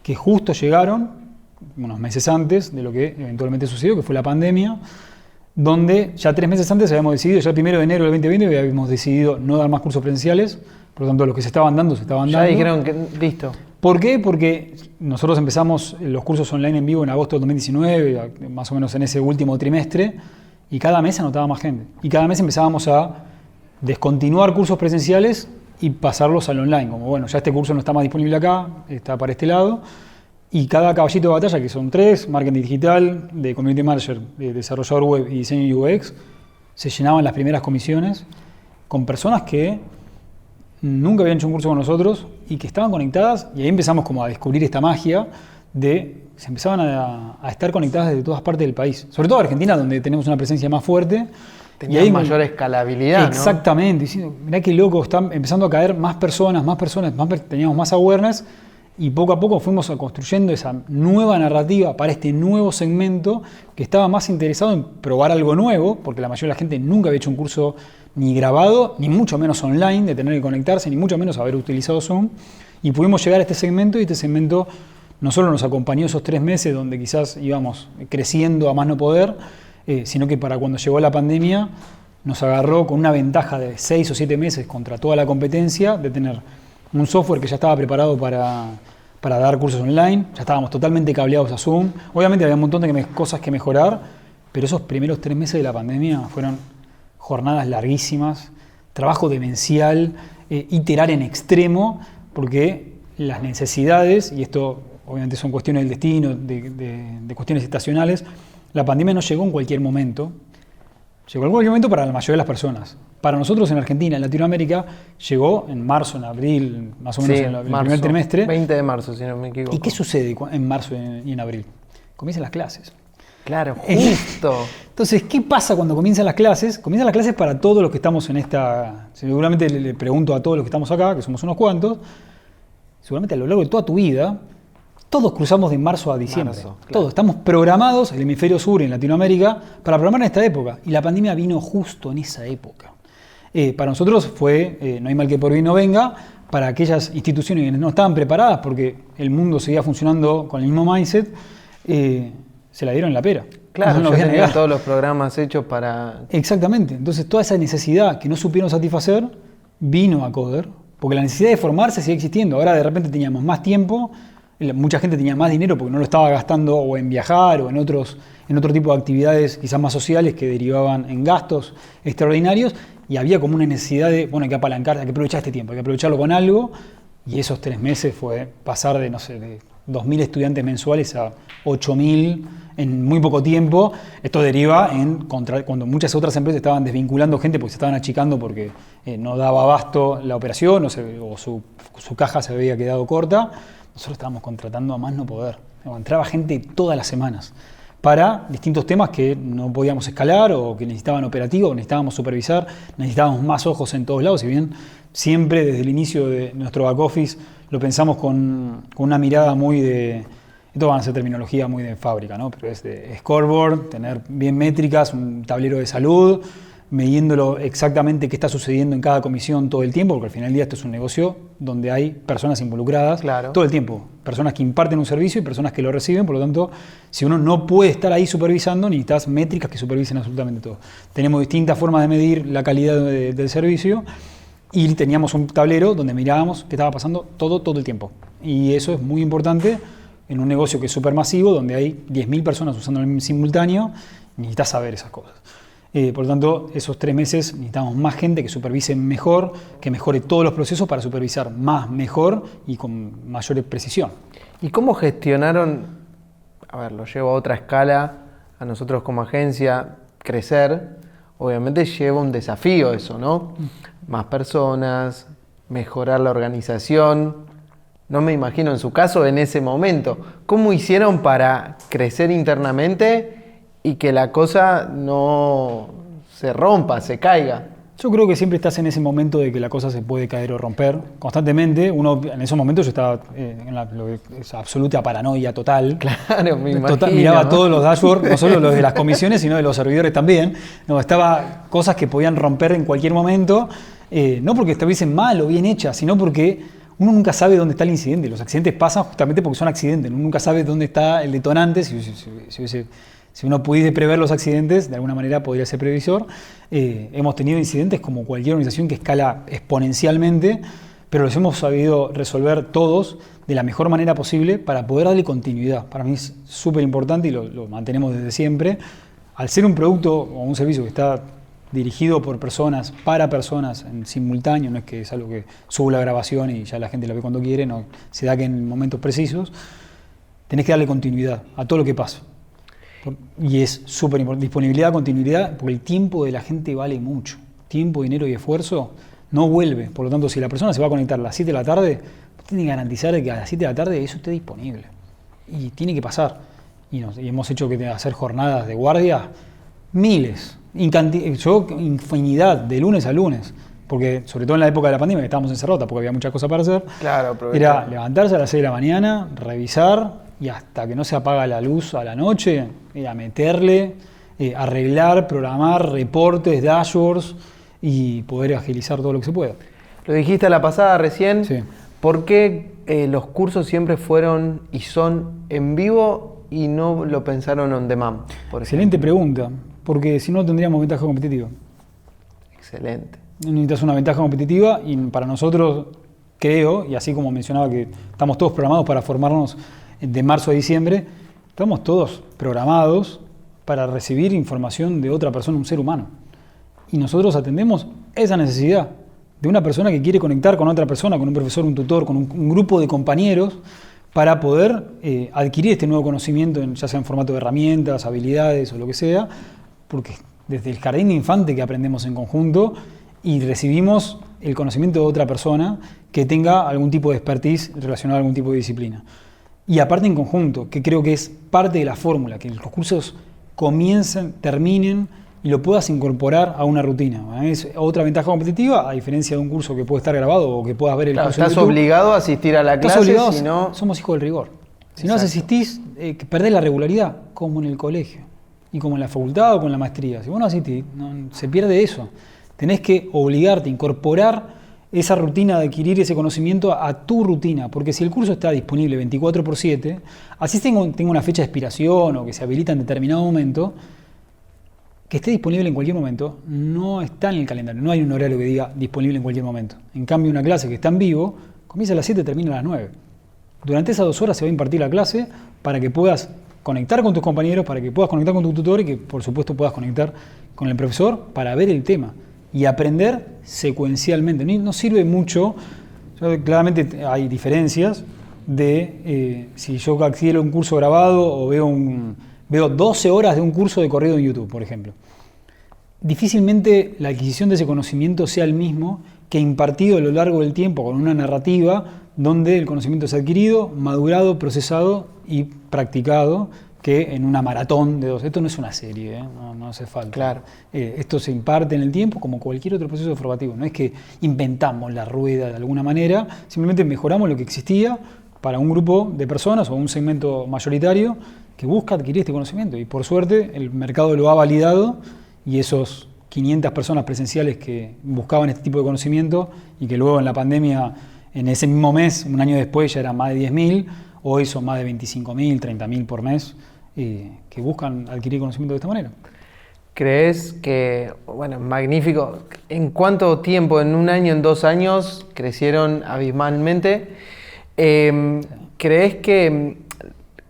que justo llegaron unos meses antes de lo que eventualmente sucedió, que fue la pandemia, donde ya 3 meses antes habíamos decidido, ya el 1 de enero del 2020 habíamos decidido no dar más cursos presenciales. Por lo tanto, los que se estaban dando. Ya dijeron que listo. ¿Por qué? Porque nosotros empezamos los cursos online en vivo en agosto del 2019, más o menos en ese último trimestre, y cada mes se anotaba más gente. Y cada mes empezábamos a descontinuar cursos presenciales y pasarlos al online. Como ya este curso no está más disponible acá, está para este lado. Y cada caballito de batalla, que son 3, marketing digital, de community manager, de desarrollador web y diseño UX, se llenaban las primeras comisiones con personas que nunca habían hecho un curso con nosotros y que estaban conectadas, y ahí empezamos como a descubrir esta magia se empezaban a estar conectadas desde todas partes del país, sobre todo Argentina, donde tenemos una presencia más fuerte. Tenían mayor escalabilidad, exactamente, ¿no? Mirá qué loco, están empezando a caer más personas, teníamos más awareness, Y poco a poco fuimos construyendo esa nueva narrativa para este nuevo segmento que estaba más interesado en probar algo nuevo, porque la mayoría de la gente nunca había hecho un curso ni grabado, ni mucho menos online, de tener que conectarse, ni mucho menos haber utilizado Zoom. Y pudimos llegar a este segmento, y este segmento no solo nos acompañó esos 3 meses donde quizás íbamos creciendo a más no poder, sino que para cuando llegó la pandemia nos agarró con una ventaja de 6 o 7 meses contra toda la competencia, de tener un software que ya estaba preparado para dar cursos online, ya estábamos totalmente cableados a Zoom. Obviamente había un montón de cosas que mejorar, pero esos primeros 3 meses de la pandemia fueron jornadas larguísimas, trabajo demencial, iterar en extremo, porque las necesidades, y esto obviamente son cuestiones del destino, de cuestiones estacionales, la pandemia no llegó en cualquier momento, llegó en cualquier momento para la mayoría de las personas. Para nosotros en Argentina, en Latinoamérica, llegó en marzo, en abril, más o menos en el primer trimestre. 20 de marzo, si no me equivoco. ¿Y qué sucede en marzo y en abril? Comienzan las clases. Claro, justo. Entonces, ¿qué pasa cuando comienzan las clases? Comienzan las clases para todos los que estamos en esta... Seguramente le pregunto a todos los que estamos acá, que somos unos cuantos, seguramente a lo largo de toda tu vida, todos cruzamos de marzo a diciembre. Claro. Todos estamos programados, el hemisferio sur en Latinoamérica, para programar en esta época. Y la pandemia vino justo en esa época. Para nosotros fue, no hay mal que por bien no venga, para aquellas instituciones que no estaban preparadas porque el mundo seguía funcionando con el mismo mindset, se la dieron en la pera. Claro, no ya tenían todos los programas hechos para... Exactamente. Entonces toda esa necesidad que no supieron satisfacer vino a Coder, porque la necesidad de formarse sigue existiendo. Ahora de repente teníamos más tiempo, mucha gente tenía más dinero porque no lo estaba gastando o en viajar o en otro tipo de actividades quizás más sociales que derivaban en gastos extraordinarios, y había como una necesidad de, bueno, hay que apalancar, hay que aprovechar este tiempo, hay que aprovecharlo con algo, y esos 3 meses fue pasar de, no sé, de 2.000 estudiantes mensuales a 8.000 en muy poco tiempo. Esto deriva en cuando muchas otras empresas estaban desvinculando gente porque se estaban achicando porque no daba abasto la operación o su caja se había quedado corta. Nosotros estábamos contratando a más no poder. Entraba gente todas las semanas para distintos temas que no podíamos escalar o que necesitaban operativo, o necesitábamos supervisar, necesitábamos más ojos en todos lados. Si bien siempre desde el inicio de nuestro back office lo pensamos con una mirada muy de... Esto va a ser terminología muy de fábrica, ¿no? Pero es de scoreboard, tener bien métricas, un tablero de salud, midiéndolo exactamente qué está sucediendo en cada comisión todo el tiempo, porque al final del día esto es un negocio donde hay personas involucradas todo el tiempo. Personas que imparten un servicio y personas que lo reciben, por lo tanto, si uno no puede estar ahí supervisando, necesitas métricas que supervisen absolutamente todo. Tenemos distintas formas de medir la calidad del servicio y teníamos un tablero donde mirábamos qué estaba pasando todo el tiempo. Y eso es muy importante en un negocio que es súper masivo, donde hay 10.000 personas usando en simultáneo, necesitas saber esas cosas. Por lo tanto, esos 3 meses necesitamos más gente que supervise mejor, que mejore todos los procesos para supervisar más, mejor y con mayor precisión. ¿Y cómo gestionaron, a ver, lo llevo a otra escala, a nosotros como agencia, crecer? Obviamente lleva un desafío eso, ¿no? Más personas, mejorar la organización. No me imagino en su caso en ese momento. ¿Cómo hicieron para crecer internamente y que la cosa no se rompa, se caiga? Yo creo que siempre estás en ese momento de que la cosa se puede caer o romper constantemente. Uno en esos momentos yo estaba en esa absoluta paranoia total. Claro, me imagino. Miraba todos los dashboards, no solo los de las comisiones, sino de los servidores también. No, estaba cosas que podían romper en cualquier momento, no porque estuviesen mal o bien hechas, sino porque uno nunca sabe dónde está el incidente. Los accidentes pasan justamente porque son accidentes. Uno nunca sabe dónde está el detonante. Si uno pudiese prever los accidentes, de alguna manera podría ser previsor. Hemos tenido incidentes como cualquier organización que escala exponencialmente, pero los hemos sabido resolver todos de la mejor manera posible para poder darle continuidad. Para mí es súper importante y lo mantenemos desde siempre. Al ser un producto o un servicio que está dirigido por personas, para personas en simultáneo, no es que es algo que subo la grabación y ya la gente la ve cuando quiere, no, se da que en momentos precisos, tenés que darle continuidad a todo lo que pasa. Y es súper importante, disponibilidad, continuidad, porque el tiempo de la gente vale mucho. Tiempo, dinero y esfuerzo no vuelve. Por lo tanto, si la persona se va a conectar a las 7 de la tarde, tiene que garantizar que a las 7 de la tarde eso esté disponible. Y tiene que pasar. Y hemos hecho que hacer jornadas de guardia, miles, infinidad, de lunes a lunes, porque sobre todo en la época de la pandemia, que estábamos encerrados, porque había muchas cosas para hacer, Claro, era levantarse a las 6 de la mañana, revisar, y hasta que no se apaga la luz a la noche, era meterle, arreglar, programar reportes, dashboards, y poder agilizar todo lo que se pueda. Lo dijiste a la pasada recién. Sí. ¿Por qué los cursos siempre fueron y son en vivo y no lo pensaron on demand? Excelente pregunta, porque si no tendríamos ventaja competitiva. Excelente. Necesitas una ventaja competitiva y para nosotros, creo, y así como mencionaba que estamos todos programados para formarnos de marzo a diciembre, estamos todos programados para recibir información de otra persona, un ser humano. Y nosotros atendemos esa necesidad de una persona que quiere conectar con otra persona, con un profesor, un tutor, con un grupo de compañeros, para poder adquirir este nuevo conocimiento, ya sea en formato de herramientas, habilidades o lo que sea, porque desde el jardín de infante que aprendemos en conjunto y recibimos el conocimiento de otra persona que tenga algún tipo de expertise relacionado a algún tipo de disciplina. Y aparte en conjunto, que creo que es parte de la fórmula, que los cursos comiencen, terminen y lo puedas incorporar a una rutina. Es otra ventaja competitiva, a diferencia de un curso que puede estar grabado o que puedas ver el curso en Estás YouTube. obligado a asistir a la clase, si no... Somos hijos del rigor. Si no asistís, perdés la regularidad, como en el colegio, y como en la facultad o con la maestría. Si vos no asistís, se pierde eso. Tenés que obligarte, incorporar esa rutina de adquirir ese conocimiento a tu rutina, porque si el curso está disponible 24/7, así tenga una fecha de expiración o que se habilita en determinado momento, que esté disponible en cualquier momento, no está en el calendario, no hay un horario que diga disponible en cualquier momento. En cambio, una clase que está en vivo, comienza a las 7 y termina a las 9. Durante esas 2 horas se va a impartir la clase para que puedas conectar con tus compañeros, para que puedas conectar con tu tutor y que por supuesto puedas conectar con el profesor para ver el tema y aprender secuencialmente. No sirve mucho, claramente hay diferencias de si yo adquiero un curso grabado o veo 12 horas de un curso de corrido en YouTube, por ejemplo. Difícilmente la adquisición de ese conocimiento sea el mismo que impartido a lo largo del tiempo con una narrativa donde el conocimiento es adquirido, madurado, procesado y practicado, que en una maratón de 2. Esto no es una serie, no hace falta. Claro. Esto se imparte en el tiempo como cualquier otro proceso formativo. No es que inventamos la rueda de alguna manera, simplemente mejoramos lo que existía para un grupo de personas o un segmento mayoritario que busca adquirir este conocimiento. Y por suerte el mercado lo ha validado y esos 500 personas presenciales que buscaban este tipo de conocimiento y que luego en la pandemia, en ese mismo mes, un año después, ya eran más de 10.000, hoy son más de 25.000, 30.000 por mes, que buscan adquirir conocimiento de esta manera. ¿Crees que, bueno, magnífico, en cuánto tiempo, en 1 año, en 2 años, crecieron abismalmente? ¿Crees que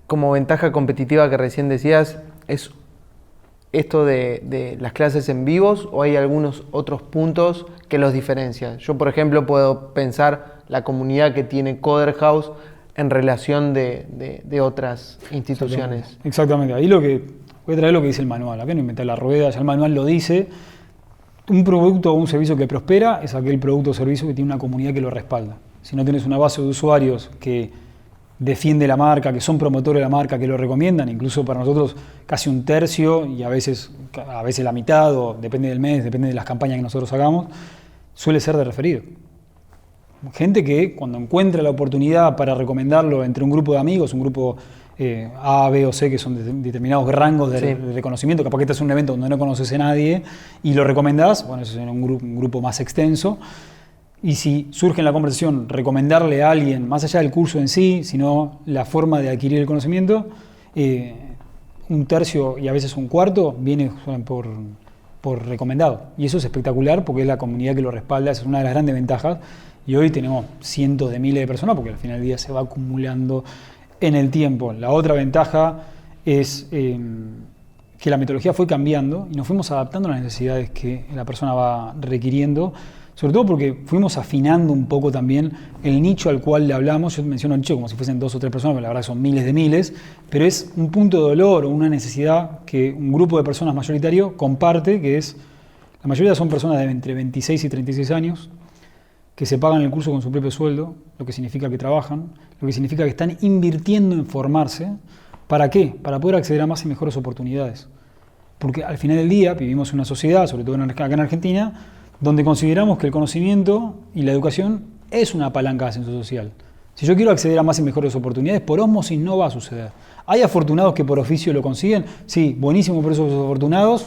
como ventaja competitiva que recién decías es esto de las clases en vivos o hay algunos otros puntos que los diferencian? Yo, por ejemplo, puedo pensar la comunidad que tiene Coder House en relación de otras instituciones. Exactamente. Ahí voy a traer lo que dice el manual. Acá no inventé la rueda, ya el manual lo dice. Un producto o un servicio que prospera es aquel producto o servicio que tiene una comunidad que lo respalda. Si no tienes una base de usuarios que defiende la marca, que son promotores de la marca, que lo recomiendan, incluso para nosotros casi 1/3 y a veces la mitad, o depende del mes, depende de las campañas que nosotros hagamos, suele ser de referido. Gente que cuando encuentra la oportunidad para recomendarlo entre un grupo de amigos, un grupo A, B o C, que son de determinados rangos de reconocimiento, capaz que estás en un evento donde no conoces a nadie y lo recomendás, bueno, eso es un grupo más extenso. Y si surge en la conversación recomendarle a alguien, más allá del curso en sí, sino la forma de adquirir el conocimiento, 1/3 y a veces 1/4 viene por recomendado. Y eso es espectacular porque es la comunidad que lo respalda, esa es una de las grandes ventajas. Y hoy tenemos cientos de miles de personas porque al final del día se va acumulando en el tiempo. La otra ventaja es que la metodología fue cambiando y nos fuimos adaptando a las necesidades que la persona va requiriendo, sobre todo porque fuimos afinando un poco también el nicho al cual le hablamos. Yo menciono nicho como si fuesen 2 o 3 personas, pero la verdad son miles de miles, pero es un punto de dolor o una necesidad que un grupo de personas mayoritario comparte, que es, la mayoría son personas de entre 26 y 36 años, que se pagan el curso con su propio sueldo, lo que significa que trabajan, lo que significa que están invirtiendo en formarse. ¿Para qué? Para poder acceder a más y mejores oportunidades. Porque al final del día vivimos en una sociedad, sobre todo acá en Argentina, donde consideramos que el conocimiento y la educación es una palanca de ascenso social. Si yo quiero acceder a más y mejores oportunidades, por ósmosis no va a suceder. ¿Hay afortunados que por oficio lo consiguen? Sí, buenísimo por esos afortunados.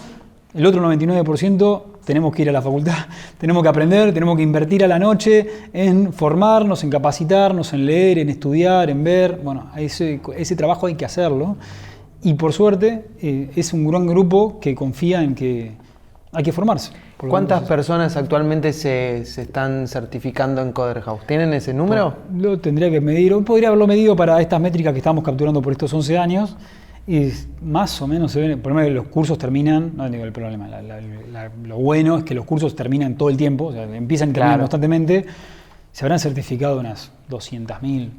El otro 99% tenemos que ir a la facultad, tenemos que aprender, tenemos que invertir a la noche en formarnos, en capacitarnos, en leer, en estudiar, en ver. Bueno, ese trabajo hay que hacerlo. Y por suerte es un gran grupo que confía en que hay que formarse. ¿Cuántas personas actualmente se están certificando en Coder House? ¿Tienen ese número? Lo tendría que medir. Hoy podría haberlo medido para estas métricas que estamos capturando por estos 11 años. Y más o menos se ven. El problema es que los cursos terminan. No digo el problema. Lo bueno es que los cursos terminan todo el tiempo. O sea, empiezan y terminan constantemente. Se habrán certificado unas 200.000,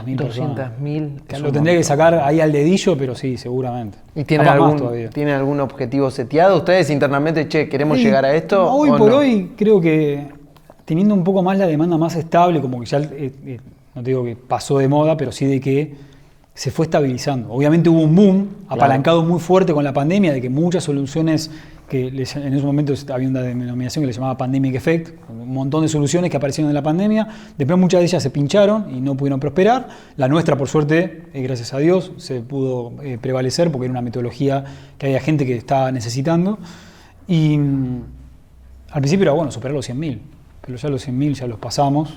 300.000 personas. 200.000. Lo tendría que sacar ahí al dedillo, pero sí, seguramente. ¿Y tienen algún objetivo seteado? ¿Ustedes internamente, queremos llegar a esto? Hoy por hoy creo que teniendo un poco más la demanda más estable, como que ya, no te digo que pasó de moda, pero sí de que se fue estabilizando. Obviamente hubo un boom, apalancado muy fuerte con la pandemia, de que muchas soluciones que en esos momentos había una denominación que le llamaba Pandemic Effect, un montón de soluciones que aparecieron en la pandemia, después muchas de ellas se pincharon y no pudieron prosperar. La nuestra, por suerte, gracias a Dios, se pudo prevalecer porque era una metodología que había gente que estaba necesitando. Y al principio era bueno superar los 100.000, pero ya los 100.000 ya los pasamos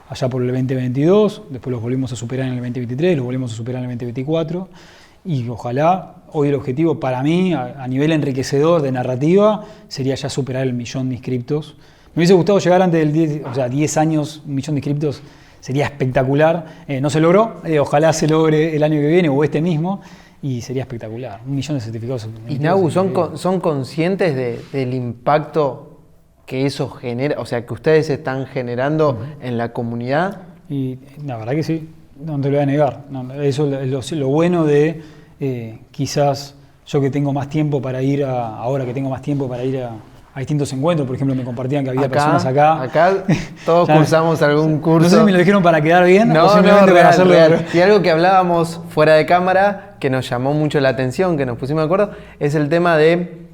allá por el 2022, después los volvimos a superar en el 2023, los volvimos a superar en el 2024 y ojalá, hoy el objetivo para mí a nivel enriquecedor de narrativa sería ya superar el 1.000.000 de inscriptos. Me hubiese gustado llegar antes del 10 años, 1.000.000 de inscriptos sería espectacular, no se logró, ojalá se logre el año que viene o este mismo y sería espectacular, 1.000.000 de certificados. Y Nagu, ¿son conscientes del impacto que eso genera, o sea, que ustedes están generando en la comunidad? Y la verdad que sí, no te lo voy a negar. No, eso es lo bueno de quizás yo que tengo más tiempo para ir ahora que tengo más tiempo para ir a distintos encuentros, por ejemplo, me compartían que había personas acá. Acá todos cursamos algún curso. No sé si me lo dijeron para quedar bien o simplemente para hacerlo. Real. Y algo que hablábamos fuera de cámara, que nos llamó mucho la atención, que nos pusimos de acuerdo, es el tema de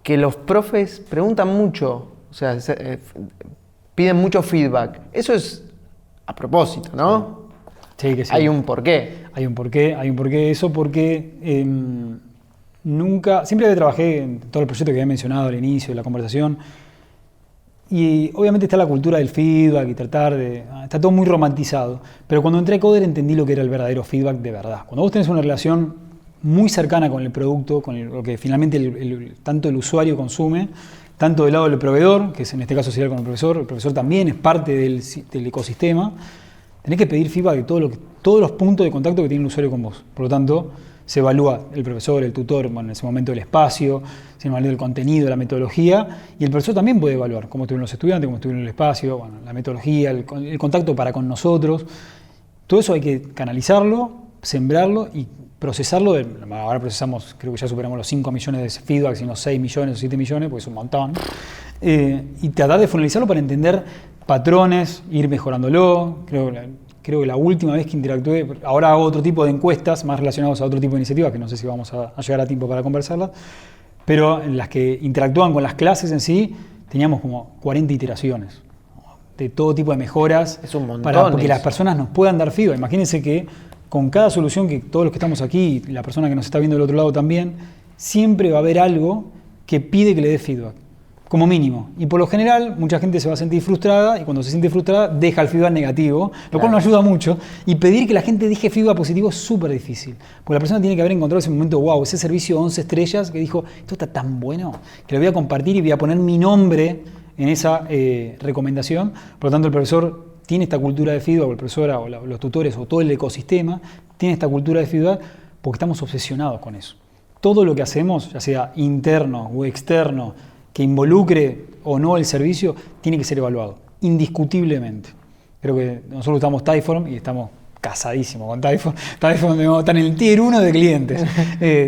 que los profes preguntan mucho, o sea, piden mucho feedback. Eso es a propósito, ¿no? Sí, que sí. Hay un porqué. Hay un porqué de eso, porque siempre trabajé en todo el proyecto que había mencionado al inicio de la conversación, y obviamente está la cultura del feedback y está todo muy romantizado, pero cuando entré a Coder entendí lo que era el verdadero feedback de verdad. Cuando vos tenés una relación muy cercana con el producto, con lo que finalmente tanto el usuario consume, tanto del lado del proveedor, que en este caso sería con el profesor también es parte del ecosistema, tenés que pedir feedback de todos los puntos de contacto que tiene el usuario con vos. Por lo tanto, se evalúa el profesor, el tutor, bueno, en ese momento el espacio, se evalúa el contenido, la metodología, y el profesor también puede evaluar cómo estuvieron los estudiantes, cómo estuvieron el espacio, bueno, la metodología, el contacto para con nosotros. Todo eso hay que canalizarlo, sembrarlo y procesarlo. Ahora procesamos, creo que ya superamos los 5 millones de feedbacks, sino 6 millones o 7 millones, porque es un montón. Y tratar de finalizarlo para entender patrones, ir mejorándolo. Creo que la última vez que interactué, ahora hago otro tipo de encuestas más relacionadas a otro tipo de iniciativas, que no sé si vamos a llegar a tiempo para conversarlas, pero en las que interactúan con las clases en sí, teníamos como 40 iteraciones de todo tipo de mejoras. Es un montón. Para que las personas nos puedan dar feedback. Imagínense que con cada solución que todos los que estamos aquí, y la persona que nos está viendo del otro lado también, siempre va a haber algo que pide que le dé feedback, como mínimo. Y por lo general, mucha gente se va a sentir frustrada, y cuando se siente frustrada, deja el feedback negativo, lo cual no ayuda mucho. Y pedir que la gente deje feedback positivo es súper difícil, porque la persona tiene que haber encontrado ese momento, wow, ese servicio 11 estrellas, que dijo, esto está tan bueno, que lo voy a compartir y voy a poner mi nombre en esa recomendación. Por lo tanto, el profesor tiene esta cultura de feedback, o el profesor o los tutores o todo el ecosistema tiene esta cultura de feedback porque estamos obsesionados con eso. Todo lo que hacemos, ya sea interno o externo, que involucre o no el servicio, tiene que ser evaluado, indiscutiblemente. Creo que nosotros usamos Typeform y estamos casadísimos con Typeform. Typeform está en el tier 1 de clientes,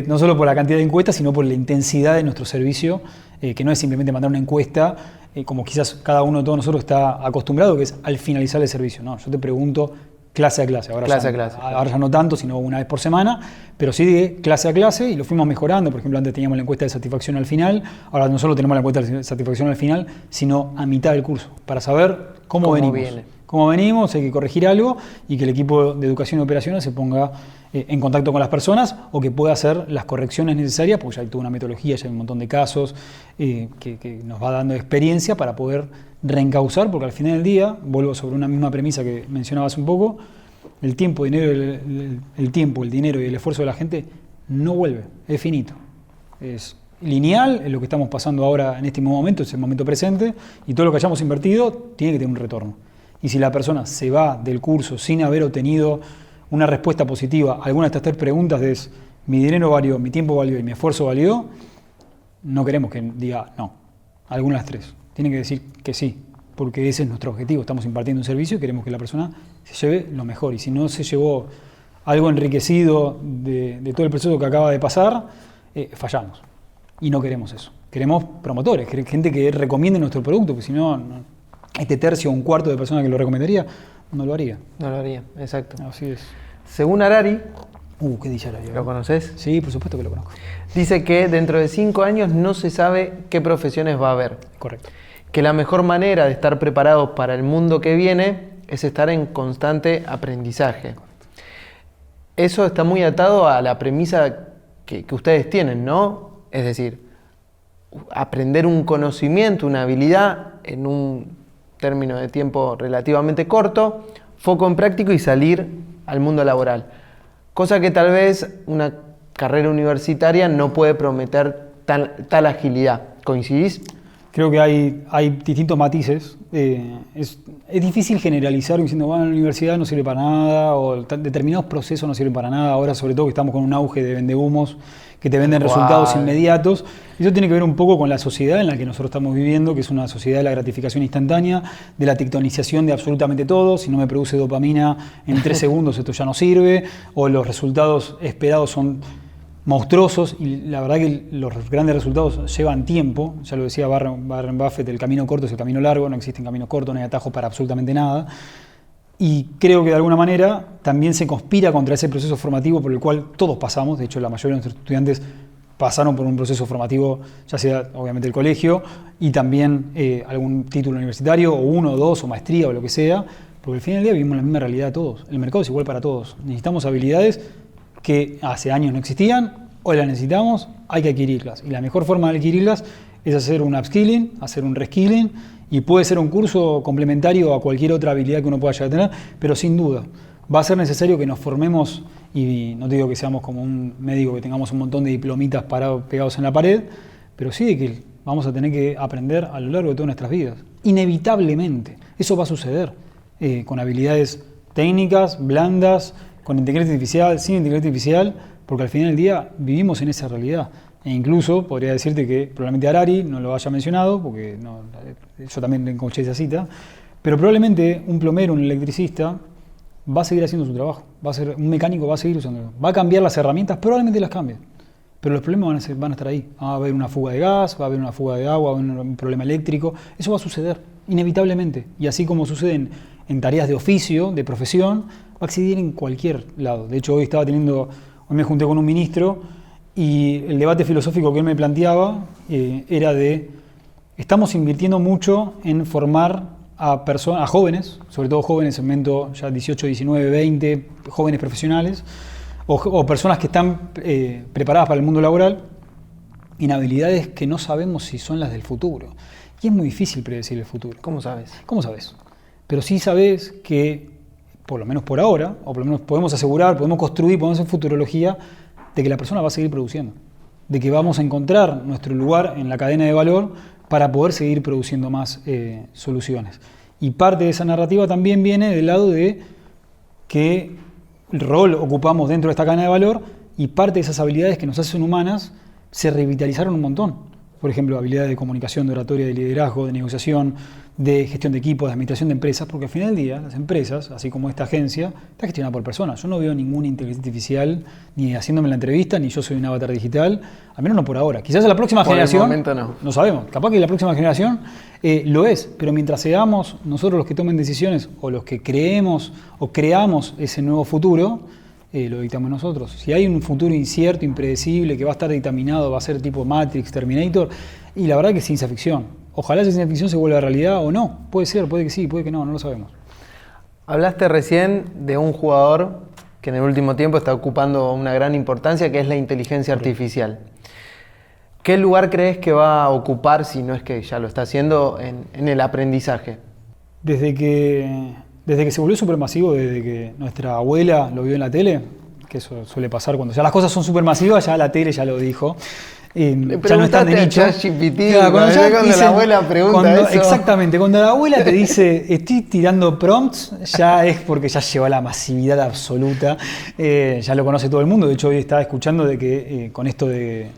no solo por la cantidad de encuestas, sino por la intensidad de nuestro servicio, que no es simplemente mandar una encuesta, como quizás cada uno de todos nosotros está acostumbrado, que es al finalizar el servicio. No, yo te pregunto clase a clase. Ahora, Clase ya, a clase. ahora ya no tanto, sino una vez por semana, pero sí de clase a clase y lo fuimos mejorando. Por ejemplo, antes teníamos la encuesta de satisfacción al final, ahora no solo tenemos la encuesta de satisfacción al final, sino a mitad del curso, para saber cómo venimos. Cómo venimos, hay que corregir algo y que el equipo de educación y operaciones se ponga en contacto con las personas o que pueda hacer las correcciones necesarias, porque ya hay toda una metodología, ya hay un montón de casos que nos va dando experiencia para poder reencauzar, porque al final del día, vuelvo sobre una misma premisa que mencionabas un poco, el tiempo, el dinero y el esfuerzo de la gente no vuelve, es finito. Es lineal, es lo que estamos pasando ahora en este momento, es el momento presente, y todo lo que hayamos invertido tiene que tener un retorno. Y si la persona se va del curso sin haber obtenido una respuesta positiva a alguna de estas 3 preguntas de mi dinero valió, mi tiempo valió y mi esfuerzo valió, no queremos que diga no, alguna de las 3. Tiene que decir que sí, porque ese es nuestro objetivo. Estamos impartiendo un servicio y queremos que la persona se lleve lo mejor. Y si no se llevó algo enriquecido de todo el proceso que acaba de pasar, fallamos. Y no queremos eso. Queremos promotores, gente que recomiende nuestro producto, porque si no, este tercio o un cuarto de personas que lo recomendaría, no lo haría. No lo haría, exacto. Así es. Según Harari, ¿qué dice Harari? ¿lo conoces? Sí, por supuesto que lo conozco. Dice que dentro de 5 años no se sabe qué profesiones va a haber. Correcto. Que la mejor manera de estar preparados para el mundo que viene es estar en constante aprendizaje. Eso está muy atado a la premisa que ustedes tienen, ¿no? Es decir, aprender un conocimiento, una habilidad en un término de tiempo relativamente corto, foco en práctico y salir al mundo laboral. Cosa que tal vez una carrera universitaria no puede prometer tal agilidad. ¿Coincidís? Creo que hay distintos matices. Es difícil generalizar diciendo, bueno, la universidad no sirve para nada o determinados procesos no sirven para nada. Ahora, sobre todo, que estamos con un auge de vendehumos que te venden resultados inmediatos. Eso tiene que ver un poco con la sociedad en la que nosotros estamos viviendo, que es una sociedad de la gratificación instantánea, de la tectonización de absolutamente todo. Si no me produce dopamina en 3 segundos, esto ya no sirve, o los resultados esperados son monstruosos y la verdad que los grandes resultados llevan tiempo. Ya lo decía Warren Buffett, el camino corto es el camino largo, no existen caminos cortos, no hay atajos para absolutamente nada. Y creo que de alguna manera también se conspira contra ese proceso formativo por el cual todos pasamos. De hecho, la mayoría de nuestros estudiantes pasaron por un proceso formativo, ya sea obviamente el colegio y también algún título universitario o 1 o 2 o maestría o lo que sea, porque al final del día vivimos la misma realidad todos. El mercado es igual para todos. Necesitamos habilidades que hace años no existían, hoy las necesitamos, hay que adquirirlas. Y la mejor forma de adquirirlas es hacer un upskilling, hacer un reskilling, y puede ser un curso complementario a cualquier otra habilidad que uno pueda llegar a tener, pero sin duda va a ser necesario que nos formemos, y no te digo que seamos como un médico que tengamos un montón de diplomitas pegados en la pared, pero sí de que vamos a tener que aprender a lo largo de todas nuestras vidas. Inevitablemente, eso va a suceder con habilidades técnicas, blandas, con inteligencia artificial, sin inteligencia artificial, porque al final del día vivimos en esa realidad. E incluso podría decirte que probablemente Harari no lo haya mencionado, porque yo también escuché esa cita, pero probablemente un plomero, un electricista, va a seguir haciendo su trabajo, un mecánico va a seguir usándolo, va a cambiar las herramientas, probablemente las cambie, pero los problemas van a estar ahí. Va a haber una fuga de gas, va a haber una fuga de agua, va a haber un problema eléctrico, eso va a suceder, inevitablemente, y así como suceden en tareas de oficio, de profesión, va a acceder en cualquier lado. De hecho, hoy me junté con un ministro y el debate filosófico que él me planteaba era estamos invirtiendo mucho en formar a jóvenes, sobre todo jóvenes, segmento ya 18, 19, 20, jóvenes profesionales, o personas que están preparadas para el mundo laboral, en habilidades que no sabemos si son las del futuro. Y es muy difícil predecir el futuro. ¿Cómo sabes? ¿Cómo sabes? Pero sí sabes que, por lo menos por ahora, o por lo menos podemos asegurar, podemos construir, podemos hacer futurología, de que la persona va a seguir produciendo, de que vamos a encontrar nuestro lugar en la cadena de valor para poder seguir produciendo más soluciones. Y parte de esa narrativa también viene del lado de qué rol ocupamos dentro de esta cadena de valor, y parte de esas habilidades que nos hacen humanas se revitalizaron un montón. por ejemplo, habilidades de comunicación, de oratoria, de liderazgo, de negociación, de gestión de equipos, de administración de empresas, porque al final del día las empresas, así como esta agencia, está gestionada por personas. Yo no veo ninguna inteligencia artificial ni haciéndome la entrevista, ni yo soy un avatar digital, al menos no por ahora. Quizás a la próxima generación, el momento no sabemos, capaz que la próxima generación lo es, pero mientras seamos nosotros los que tomen decisiones o los que creemos o creamos ese nuevo futuro, lo dictamos nosotros. Si hay un futuro incierto, impredecible, que va a estar dictaminado, va a ser tipo Matrix, Terminator, y la verdad que es ciencia ficción. Ojalá esa ciencia ficción se vuelva realidad o no. Puede ser, puede que sí, puede que no lo sabemos. Hablaste recién de un jugador que en el último tiempo está ocupando una gran importancia, que es la inteligencia artificial. ¿Qué lugar crees que va a ocupar, si no es que ya lo está haciendo, en el aprendizaje? Desde que se volvió supermasivo, desde que nuestra abuela lo vio en la tele, que eso suele pasar cuando ya las cosas son supermasivas, ya la tele ya lo dijo. Ya no están de nicho. Claro, cuando la abuela pregunta eso. Exactamente, cuando la abuela te dice estoy tirando prompts, ya es porque ya llegó a la masividad absoluta, ya lo conoce todo el mundo. De hecho, hoy estaba escuchando de que con esto de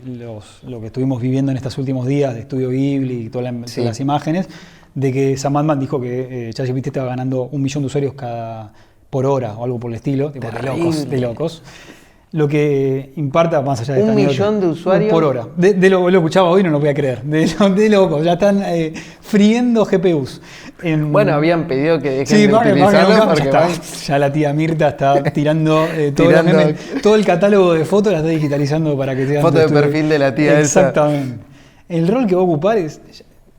lo que estuvimos viviendo en estos últimos días de Estudio Ghibli y todas las imágenes, de que Sam Altman dijo que ChatGPT estaba ganando 1 millón de usuarios por hora o algo por el estilo, tipo, de locos. Lo que imparta, más allá de 1 millón de usuarios por hora. Lo escuchaba hoy, no lo voy a creer. De locos, ya están friendo GPUs. Bueno, habían pedido que dejen de utilizarlo porque ya la tía Mirta está tirando, todo el catálogo de fotos, la está digitalizando para que tengan foto de perfil de la tía. Exactamente. El rol que va a ocupar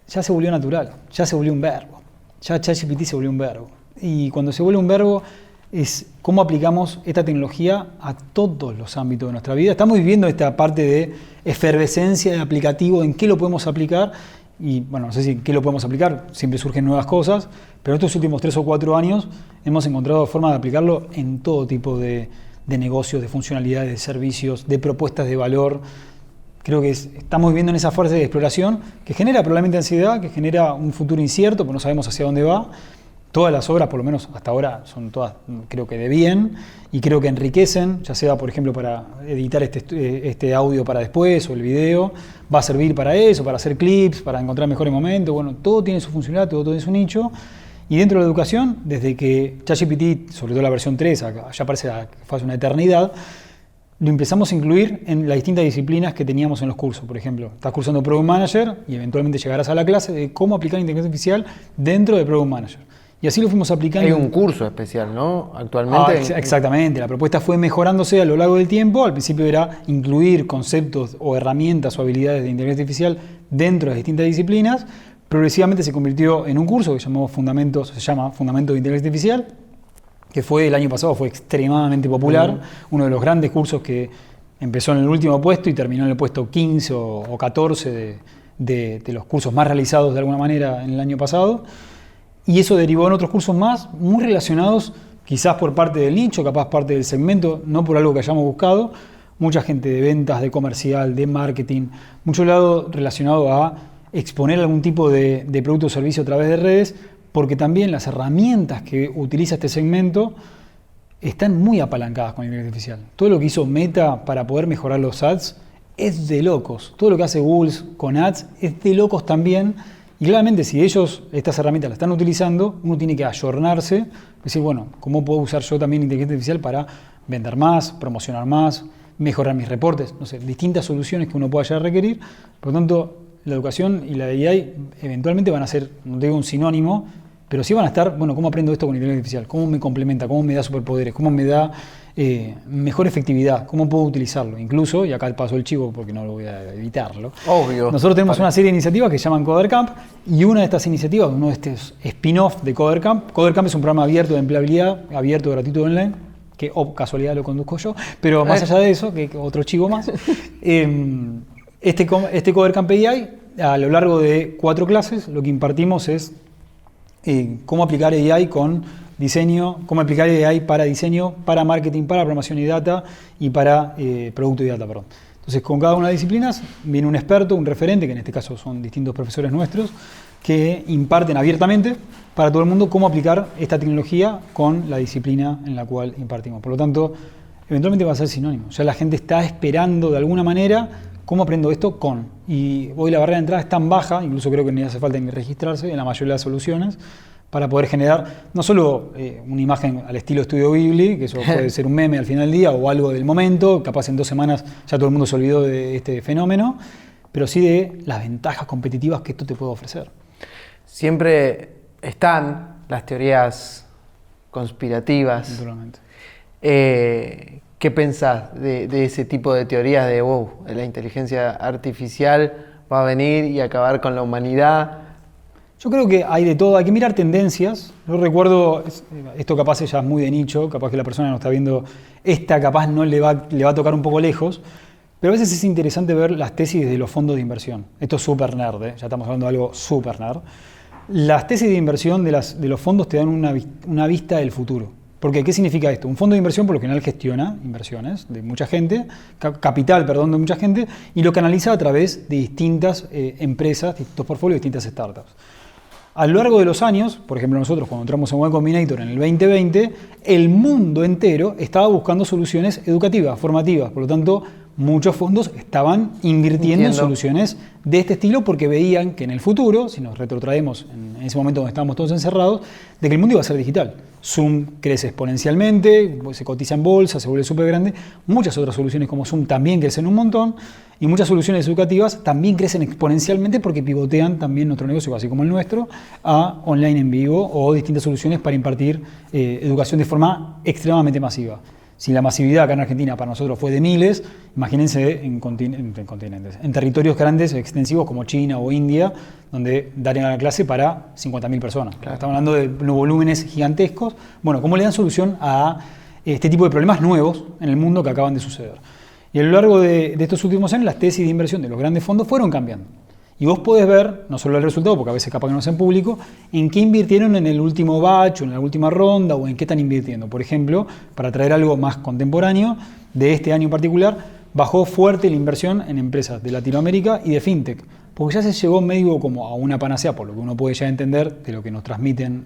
ya se volvió natural, ya se volvió un verbo. Ya ChatGPT se volvió un verbo. Y cuando se vuelve un verbo, es cómo aplicamos esta tecnología a todos los ámbitos de nuestra vida. Estamos viviendo esta parte de efervescencia de aplicativo, en qué lo podemos aplicar, y bueno, no sé si en qué lo podemos aplicar, siempre surgen nuevas cosas, pero estos últimos 3 o 4 años hemos encontrado formas de aplicarlo en todo tipo de negocios, de funcionalidades, de servicios, de propuestas de valor. Creo que estamos viviendo en esa fase de exploración que genera probablemente ansiedad, que genera un futuro incierto, porque no sabemos hacia dónde va. Todas las obras, por lo menos hasta ahora, son todas, creo que de bien, y creo que enriquecen, ya sea, por ejemplo, para editar este audio para después o el video, va a servir para eso, para hacer clips, para encontrar mejores momentos. Bueno, todo tiene su funcionalidad, todo tiene su nicho. Y dentro de la educación, desde que ChatGPT, sobre todo la versión 3, ya parece que fue hace una eternidad, lo empezamos a incluir en las distintas disciplinas que teníamos en los cursos. Por ejemplo, estás cursando Product Manager y eventualmente llegarás a la clase de cómo aplicar inteligencia artificial dentro de Product Manager. Y así lo fuimos aplicando. Hay un curso especial, ¿no? Actualmente. Exactamente. La propuesta fue mejorándose a lo largo del tiempo. Al principio era incluir conceptos o herramientas o habilidades de inteligencia artificial dentro de las distintas disciplinas. Progresivamente se convirtió en un curso que se llama Fundamentos de Inteligencia Artificial, que el año pasado fue extremadamente popular. Uno de los grandes cursos que empezó en el último puesto y terminó en el puesto 15 o 14 de los cursos más realizados de alguna manera en el año pasado. Y eso derivó en otros cursos más, muy relacionados, quizás por parte del nicho, capaz parte del segmento, no por algo que hayamos buscado. Mucha gente de ventas, de comercial, de marketing, mucho lado relacionado a exponer algún tipo de producto o servicio a través de redes, porque también las herramientas que utiliza este segmento están muy apalancadas con la inteligencia artificial. Todo lo que hizo Meta para poder mejorar los ads es de locos. Todo lo que hace Google con ads es de locos también. Y claramente, si ellos estas herramientas las están utilizando, uno tiene que ayornarse, decir, bueno, ¿cómo puedo usar yo también inteligencia artificial para vender más, promocionar más, mejorar mis reportes? No sé, distintas soluciones que uno pueda llegar a requerir. Por lo tanto, la educación y la AI eventualmente van a ser, no digo un sinónimo, pero sí van a estar, bueno, ¿cómo aprendo esto con inteligencia artificial? ¿Cómo me complementa? ¿Cómo me da superpoderes? ¿Cómo me da mejor efectividad? ¿Cómo puedo utilizarlo? Incluso, y acá paso el chivo porque no lo voy a evitarlo. Obvio. Nosotros tenemos una serie de iniciativas que se llaman Coder Camp, y una de estas iniciativas, uno de estos spin-off de Coder Camp es un programa abierto de empleabilidad, abierto, gratuito online, que casualidad lo conduzco yo, pero más allá de eso, que otro chivo más, este Coder Camp AI, a lo largo de 4 clases, lo que impartimos es cómo aplicar AI con diseño, cómo aplicar AI para diseño, para marketing, para programación y data y para producto y data, perdón. Entonces, con cada una de las disciplinas viene un experto, un referente, que en este caso son distintos profesores nuestros, que imparten abiertamente para todo el mundo cómo aplicar esta tecnología con la disciplina en la cual impartimos. Por lo tanto, eventualmente va a ser sinónimo. Ya la gente está esperando de alguna manera ¿Cómo aprendo esto? Y hoy la barrera de entrada es tan baja, incluso creo que ni hace falta ni registrarse en la mayoría de las soluciones, para poder generar no solo una imagen al estilo Estudio Ghibli, que eso puede ser un meme al final del día o algo del momento, capaz en 2 semanas ya todo el mundo se olvidó de este fenómeno, pero sí de las ventajas competitivas que esto te puede ofrecer. Siempre están las teorías conspirativas. Naturalmente. ¿Qué pensás de ese tipo de teorías de la inteligencia artificial va a venir y acabar con la humanidad? Yo creo que hay de todo, hay que mirar tendencias. Yo recuerdo, esto capaz ya es muy de nicho, capaz que la persona no está viendo, esta capaz no le va a tocar un poco lejos, pero a veces es interesante ver las tesis de los fondos de inversión. Esto es súper nerd, ya estamos hablando de algo súper nerd. Las tesis de inversión de los fondos te dan una vista del futuro. Porque, ¿qué significa esto? Un fondo de inversión por lo general gestiona inversiones de mucha gente, capital, de mucha gente, y lo canaliza a través de distintas empresas, distintos portfolios, distintas startups. A lo largo de los años, por ejemplo nosotros cuando entramos en Y Combinator en el 2020, el mundo entero estaba buscando soluciones educativas, formativas, por lo tanto muchos fondos estaban invirtiendo en soluciones de este estilo porque veían que en el futuro, si nos retrotraemos en ese momento donde estábamos todos encerrados, de que el mundo iba a ser digital. Zoom crece exponencialmente, se cotiza en bolsa, se vuelve súper grande. Muchas otras soluciones como Zoom también crecen un montón y muchas soluciones educativas también crecen exponencialmente porque pivotean también otro negocio, así como el nuestro, a online en vivo o distintas soluciones para impartir educación de forma extremadamente masiva. Si la masividad acá en Argentina para nosotros fue de miles, imagínense en continentes, en territorios grandes, extensivos como China o India, donde darían la clase para 50.000 personas. Claro. Estamos hablando de volúmenes gigantescos. Bueno, ¿cómo le dan solución a este tipo de problemas nuevos en el mundo que acaban de suceder? Y a lo largo de estos últimos años, las tesis de inversión de los grandes fondos fueron cambiando. Y vos podés ver, no solo el resultado, porque a veces capaz que no es en público, en qué invirtieron en el último batch o en la última ronda o en qué están invirtiendo. Por ejemplo, para traer algo más contemporáneo, de este año en particular, bajó fuerte la inversión en empresas de Latinoamérica y de FinTech, porque ya se llegó medio como a una panacea, por lo que uno puede ya entender de lo que nos transmiten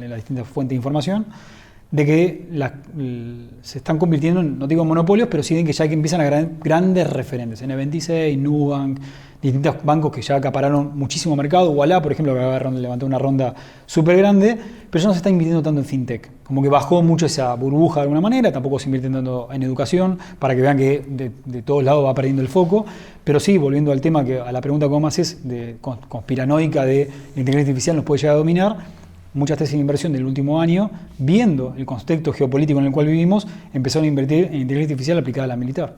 las distintas fuentes de información, de que se están convirtiendo en, no digo monopolios, pero sí en que ya que empiezan a grandes referentes, N26, Nubank, distintos bancos que ya acapararon muchísimo mercado, Ualá, por ejemplo, que levantó una ronda súper grande, pero ya no se está invirtiendo tanto en fintech, como que bajó mucho esa burbuja de alguna manera, tampoco se invierte tanto en educación, para que vean que de todos lados va perdiendo el foco, pero sí, volviendo al tema, a la pregunta que vos me haces, de conspiranoica de la inteligencia artificial nos puede llegar a dominar, muchas tesis de inversión del último año, viendo el contexto geopolítico en el cual vivimos, empezaron a invertir en inteligencia artificial aplicada a la militar.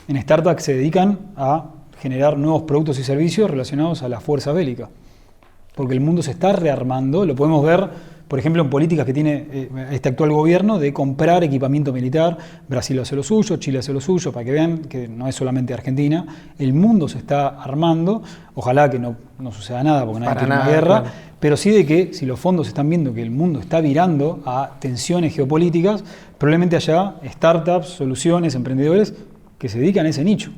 En startups que se dedican a generar nuevos productos y servicios relacionados a la fuerza bélica. Porque el mundo se está rearmando, lo podemos ver, por ejemplo, en políticas que tiene este actual gobierno de comprar equipamiento militar. Brasil hace lo suyo, Chile hace lo suyo, para que vean que no es solamente Argentina. El mundo se está armando, ojalá que no suceda nada porque nadie quiere una guerra, claro. Pero sí de que si los fondos están viendo que el mundo está virando a tensiones geopolíticas, probablemente haya startups, soluciones, emprendedores que se dedican a ese nicho.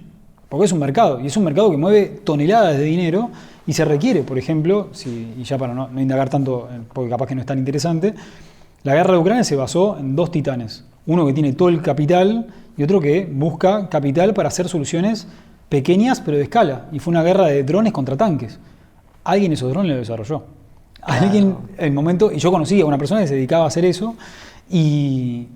Porque es un mercado, y es un mercado que mueve toneladas de dinero y se requiere, por ejemplo, y ya para no indagar tanto, porque capaz que no es tan interesante, la guerra de Ucrania se basó en 2 titanes. Uno que tiene todo el capital y otro que busca capital para hacer soluciones pequeñas pero de escala. Y fue una guerra de drones contra tanques. Alguien esos drones lo desarrolló. Claro. Alguien, en el momento, y yo conocí a una persona que se dedicaba a hacer eso, y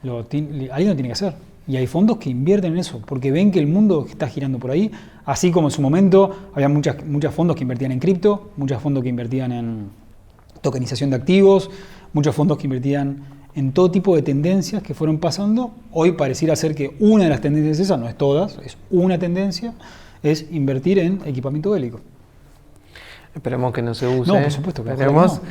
alguien lo tiene que hacer. Y hay fondos que invierten en eso, porque ven que el mundo está girando por ahí, así como en su momento había muchos fondos que invertían en cripto, muchos fondos que invertían en tokenización de activos, muchos fondos que invertían en todo tipo de tendencias que fueron pasando. Hoy pareciera ser que una de las tendencias esas, no es todas, es una tendencia, es invertir en equipamiento bélico. Esperemos que no se use. No, por supuesto que esperemos. No.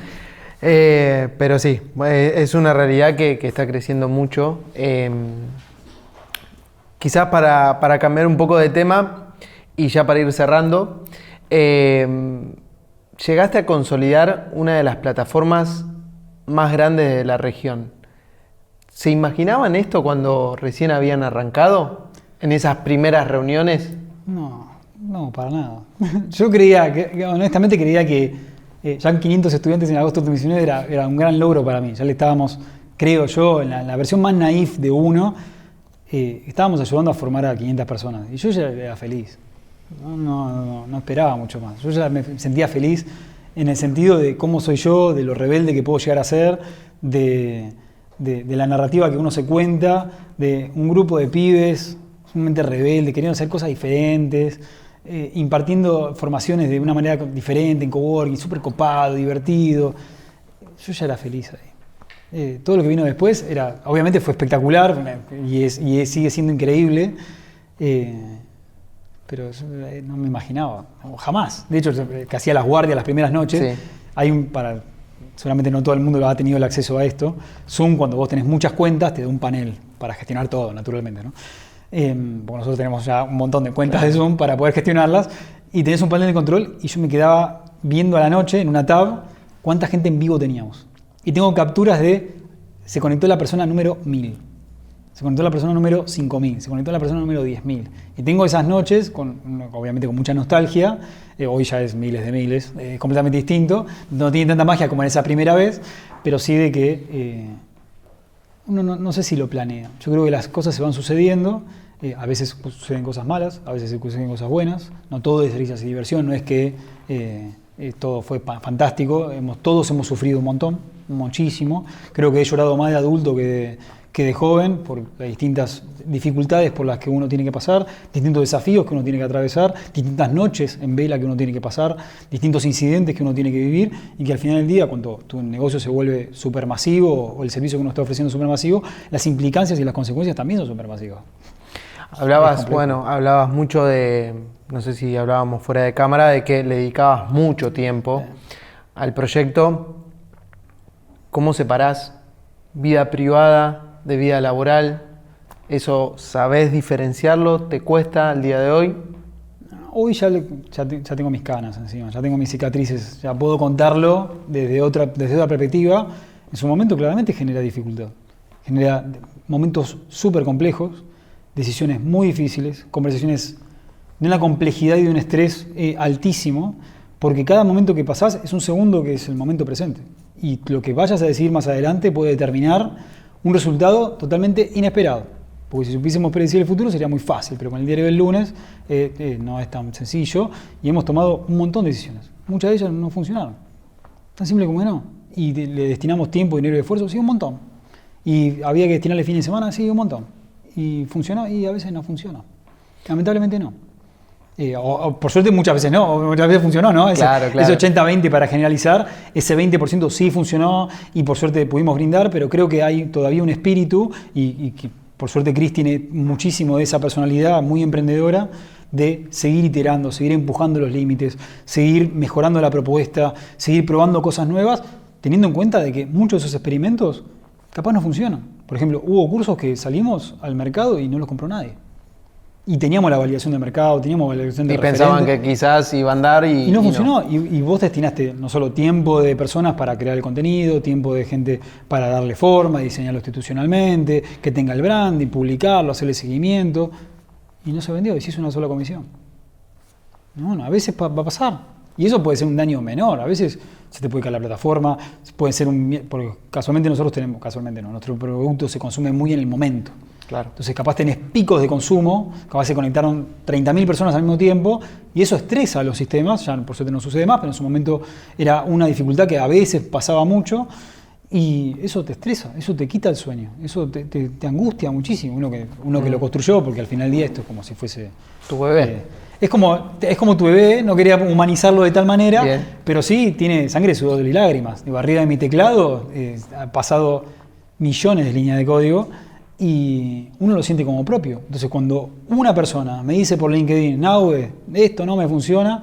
Pero sí, es una realidad que está creciendo mucho. Quizás para cambiar un poco de tema y ya para ir cerrando, llegaste a consolidar una de las plataformas más grandes de la región. ¿Se imaginaban esto cuando recién habían arrancado en esas primeras reuniones? No, para nada. Yo honestamente creía que ya 500 estudiantes en agosto de 2019 era un gran logro para mí. Ya le estábamos, creo yo, en la versión más naif de uno. estábamos ayudando a formar a 500 personas y yo ya era feliz. No esperaba mucho más. Yo ya me sentía feliz en el sentido de cómo soy yo, de lo rebelde que puedo llegar a ser, de la narrativa que uno se cuenta, de un grupo de pibes sumamente rebeldes, queriendo hacer cosas diferentes, impartiendo formaciones de una manera diferente en coworking, súper copado, divertido. Yo ya era feliz ahí. Todo lo que vino después obviamente fue espectacular y sigue siendo increíble, pero yo no me imaginaba, jamás. De hecho, que hacía las guardias las primeras noches, sí. Seguramente no todo el mundo ha tenido el acceso a esto. Zoom, cuando vos tenés muchas cuentas, te da un panel para gestionar todo, naturalmente, ¿no? Porque nosotros tenemos ya un montón de cuentas de Zoom para poder gestionarlas, y tenés un panel de control, y yo me quedaba viendo a la noche en una tab cuánta gente en vivo teníamos. Y tengo capturas se conectó la persona número 1000. Se conectó la persona número 5000, se conectó la persona número 10000. Y tengo esas noches, obviamente con mucha nostalgia, hoy ya es miles de miles, completamente distinto, no tiene tanta magia como en esa primera vez, pero sí de que uno no sé si lo planea. Yo creo que las cosas se van sucediendo, a veces suceden cosas malas, a veces suceden cosas buenas, no todo es risas y diversión, no es que todo fue fantástico, todos hemos sufrido un montón, muchísimo. Creo que he llorado más de adulto que de joven, por las distintas dificultades por las que uno tiene que pasar, distintos desafíos que uno tiene que atravesar, distintas noches en vela que uno tiene que pasar, distintos incidentes que uno tiene que vivir, y que al final del día, cuando tu negocio se vuelve supermasivo o el servicio que uno está ofreciendo es supermasivo, las implicancias y las consecuencias también son supermasivas. Hablabas mucho de, no sé si hablábamos fuera de cámara, de que le dedicabas mucho tiempo al proyecto. ¿Cómo separás vida privada de vida laboral? ¿Eso sabés diferenciarlo? ¿Te cuesta al día de hoy? Hoy ya tengo mis canas encima, ya tengo mis cicatrices, ya puedo contarlo desde otra perspectiva. En su momento claramente genera dificultad, genera momentos súper complejos, decisiones muy difíciles, conversaciones de una complejidad y de un estrés altísimo, porque cada momento que pasás es un segundo que es el momento presente. Y lo que vayas a decir más adelante puede determinar un resultado totalmente inesperado. Porque si supiésemos predecir el futuro sería muy fácil, pero con el diario del lunes no es tan sencillo, y hemos tomado un montón de decisiones. Muchas de ellas no funcionaron. Tan simple como que no. Y le destinamos tiempo, dinero y esfuerzo, sí, un montón. Y había que destinarle fin de semana, sí, un montón. Y funcionó, y a veces no funciona. Lamentablemente no. Por suerte muchas veces no, muchas veces funcionó, ¿no? Ese 80-20 para generalizar, ese 20% sí funcionó y por suerte pudimos brindar, pero creo que hay todavía un espíritu y que por suerte Cris tiene muchísimo de esa personalidad muy emprendedora de seguir iterando, seguir empujando los límites, seguir mejorando la propuesta, seguir probando cosas nuevas, teniendo en cuenta de que muchos de esos experimentos capaz no funcionan. Por ejemplo, hubo cursos que salimos al mercado y no los compró nadie. Y teníamos la validación de mercado, teníamos la validación de referente. Y pensaban que quizás iba a andar y no funcionó. No. Y vos destinaste no solo tiempo de personas para crear el contenido, tiempo de gente para darle forma, diseñarlo institucionalmente, que tenga el branding, publicarlo, hacerle seguimiento. Y no se vendió, y se hizo una sola comisión. Bueno, a veces va a pasar. Y eso puede ser un daño menor. A veces se te puede caer la plataforma, puede ser porque casualmente nuestro producto se consume muy en el momento. Claro. Entonces capaz tenés picos de consumo, capaz se conectaron 30.000 personas al mismo tiempo y eso estresa a los sistemas, ya por suerte no sucede más, pero en su momento era una dificultad que a veces pasaba mucho y eso te estresa, eso te quita el sueño, eso te angustia muchísimo, uno que lo construyó, porque al final del día esto es como si fuese tu bebé. Es como tu bebé, no quería humanizarlo de tal manera, bien, pero sí tiene sangre, sudor y lágrimas. Digo, arriba de mi teclado ha pasado millones de líneas de código y uno lo siente como propio. Entonces cuando una persona me dice por LinkedIn, Nahue, esto no me funciona,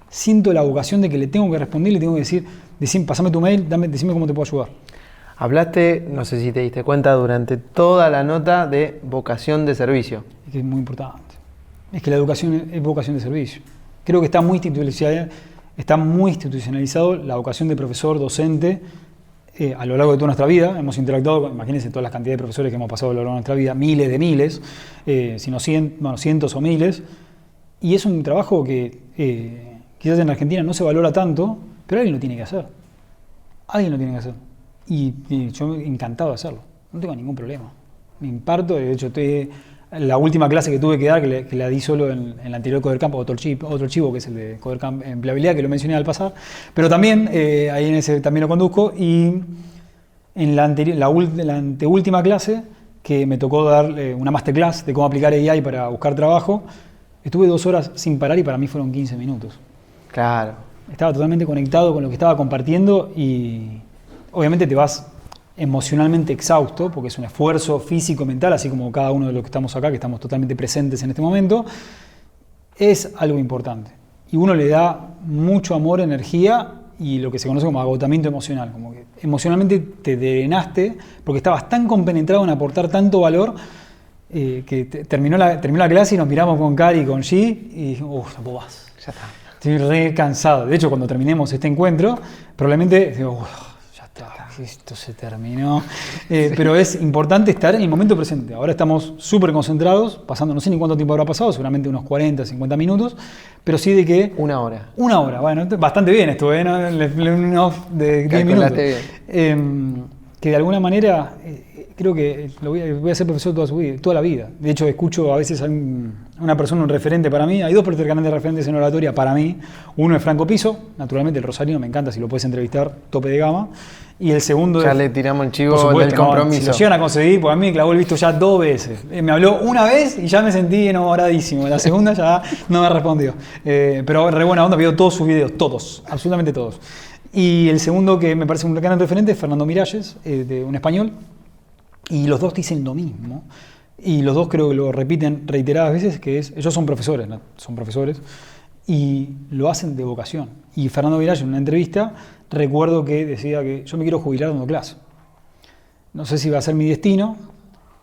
siento la vocación de que le tengo que responder, le tengo que decir, pasame tu mail, decime cómo te puedo ayudar. Hablaste, no sé si te diste cuenta, durante toda la nota de vocación de servicio. Es que es muy importante. Es que la educación es vocación de servicio. Creo que está muy institucionalizado la vocación de profesor, docente, a lo largo de toda nuestra vida. Hemos interactuado, imagínense todas las cantidades de profesores que hemos pasado a lo largo de nuestra vida, miles de miles, si no cientos o miles, y es un trabajo que quizás en Argentina no se valora tanto, pero alguien lo tiene que hacer. Alguien lo tiene que hacer. Y yo encantado de hacerlo, no tengo ningún problema. Me imparto, de hecho la última clase que tuve que dar, que la di solo en el anterior CoderCamp, otro chivo que es el de CoderCamp Empleabilidad, que lo mencioné al pasar, pero también ahí en ese también lo conduzco, y en la anteúltima clase que me tocó dar una masterclass de cómo aplicar AI para buscar trabajo, estuve 2 horas sin parar y para mí fueron 15 minutos. Claro. Estaba totalmente conectado con lo que estaba compartiendo y obviamente te vas emocionalmente exhausto, porque es un esfuerzo físico, mental, así como cada uno de los que estamos acá, que estamos totalmente presentes en este momento, es algo importante. Y uno le da mucho amor, energía y lo que se conoce como agotamiento emocional, como que emocionalmente te drenaste porque estabas tan compenetrado en aportar tanto valor que terminó la clase y nos miramos con Cari y con G y dijimos, uff, no puedo más, ya está. Estoy re cansado. De hecho, cuando terminemos este encuentro, probablemente digo, ya está, esto se terminó. Pero es importante estar en el momento presente. Ahora estamos súper concentrados, pasando, no sé ni cuánto tiempo habrá pasado, seguramente unos 40, 50 minutos, pero sí de que... 1 hora. 1 hora, bueno, bastante bien esto, ¿no? Un off de 10 minutos. Bien. Que de alguna manera... creo que voy a ser profesor toda la vida. De hecho, escucho a veces a una persona, un referente para mí. Hay 2 grandes referentes en oratoria para mí. Uno es Franco Piso, naturalmente el rosarino, me encanta, si lo puedes entrevistar, tope de gama. Y el segundo ya le tiramos el chivo supuesto, del compromiso. Si lo llegan a conseguir, porque a mí me clavó el visto ya 2 veces. Me habló una vez y ya me sentí enamoradísimo. La segunda ya no me respondió. Pero re buena onda, veo todos sus videos, todos, absolutamente todos. Y el segundo que me parece un gran referente es Fernando Miralles, de un español. Y los 2 dicen lo mismo, y los 2 creo que lo repiten reiteradas veces, que es, ellos son profesores, ¿no? Son profesores, y lo hacen de vocación. Y Fernando Miralles en una entrevista, recuerdo que decía que yo me quiero jubilar dando clase. No sé si va a ser mi destino,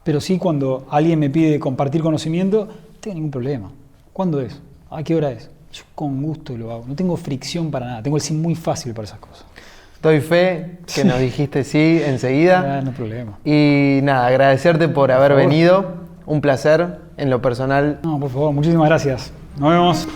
pero sí cuando alguien me pide compartir conocimiento, no tengo ningún problema. ¿Cuándo es? ¿A qué hora es? Yo con gusto lo hago, no tengo fricción para nada, tengo el sí muy fácil para esas cosas. Doy fe que nos dijiste sí enseguida. No hay problema. Y nada, agradecerte por haber venido. Un placer en lo personal. No, por favor, muchísimas gracias. Nos vemos.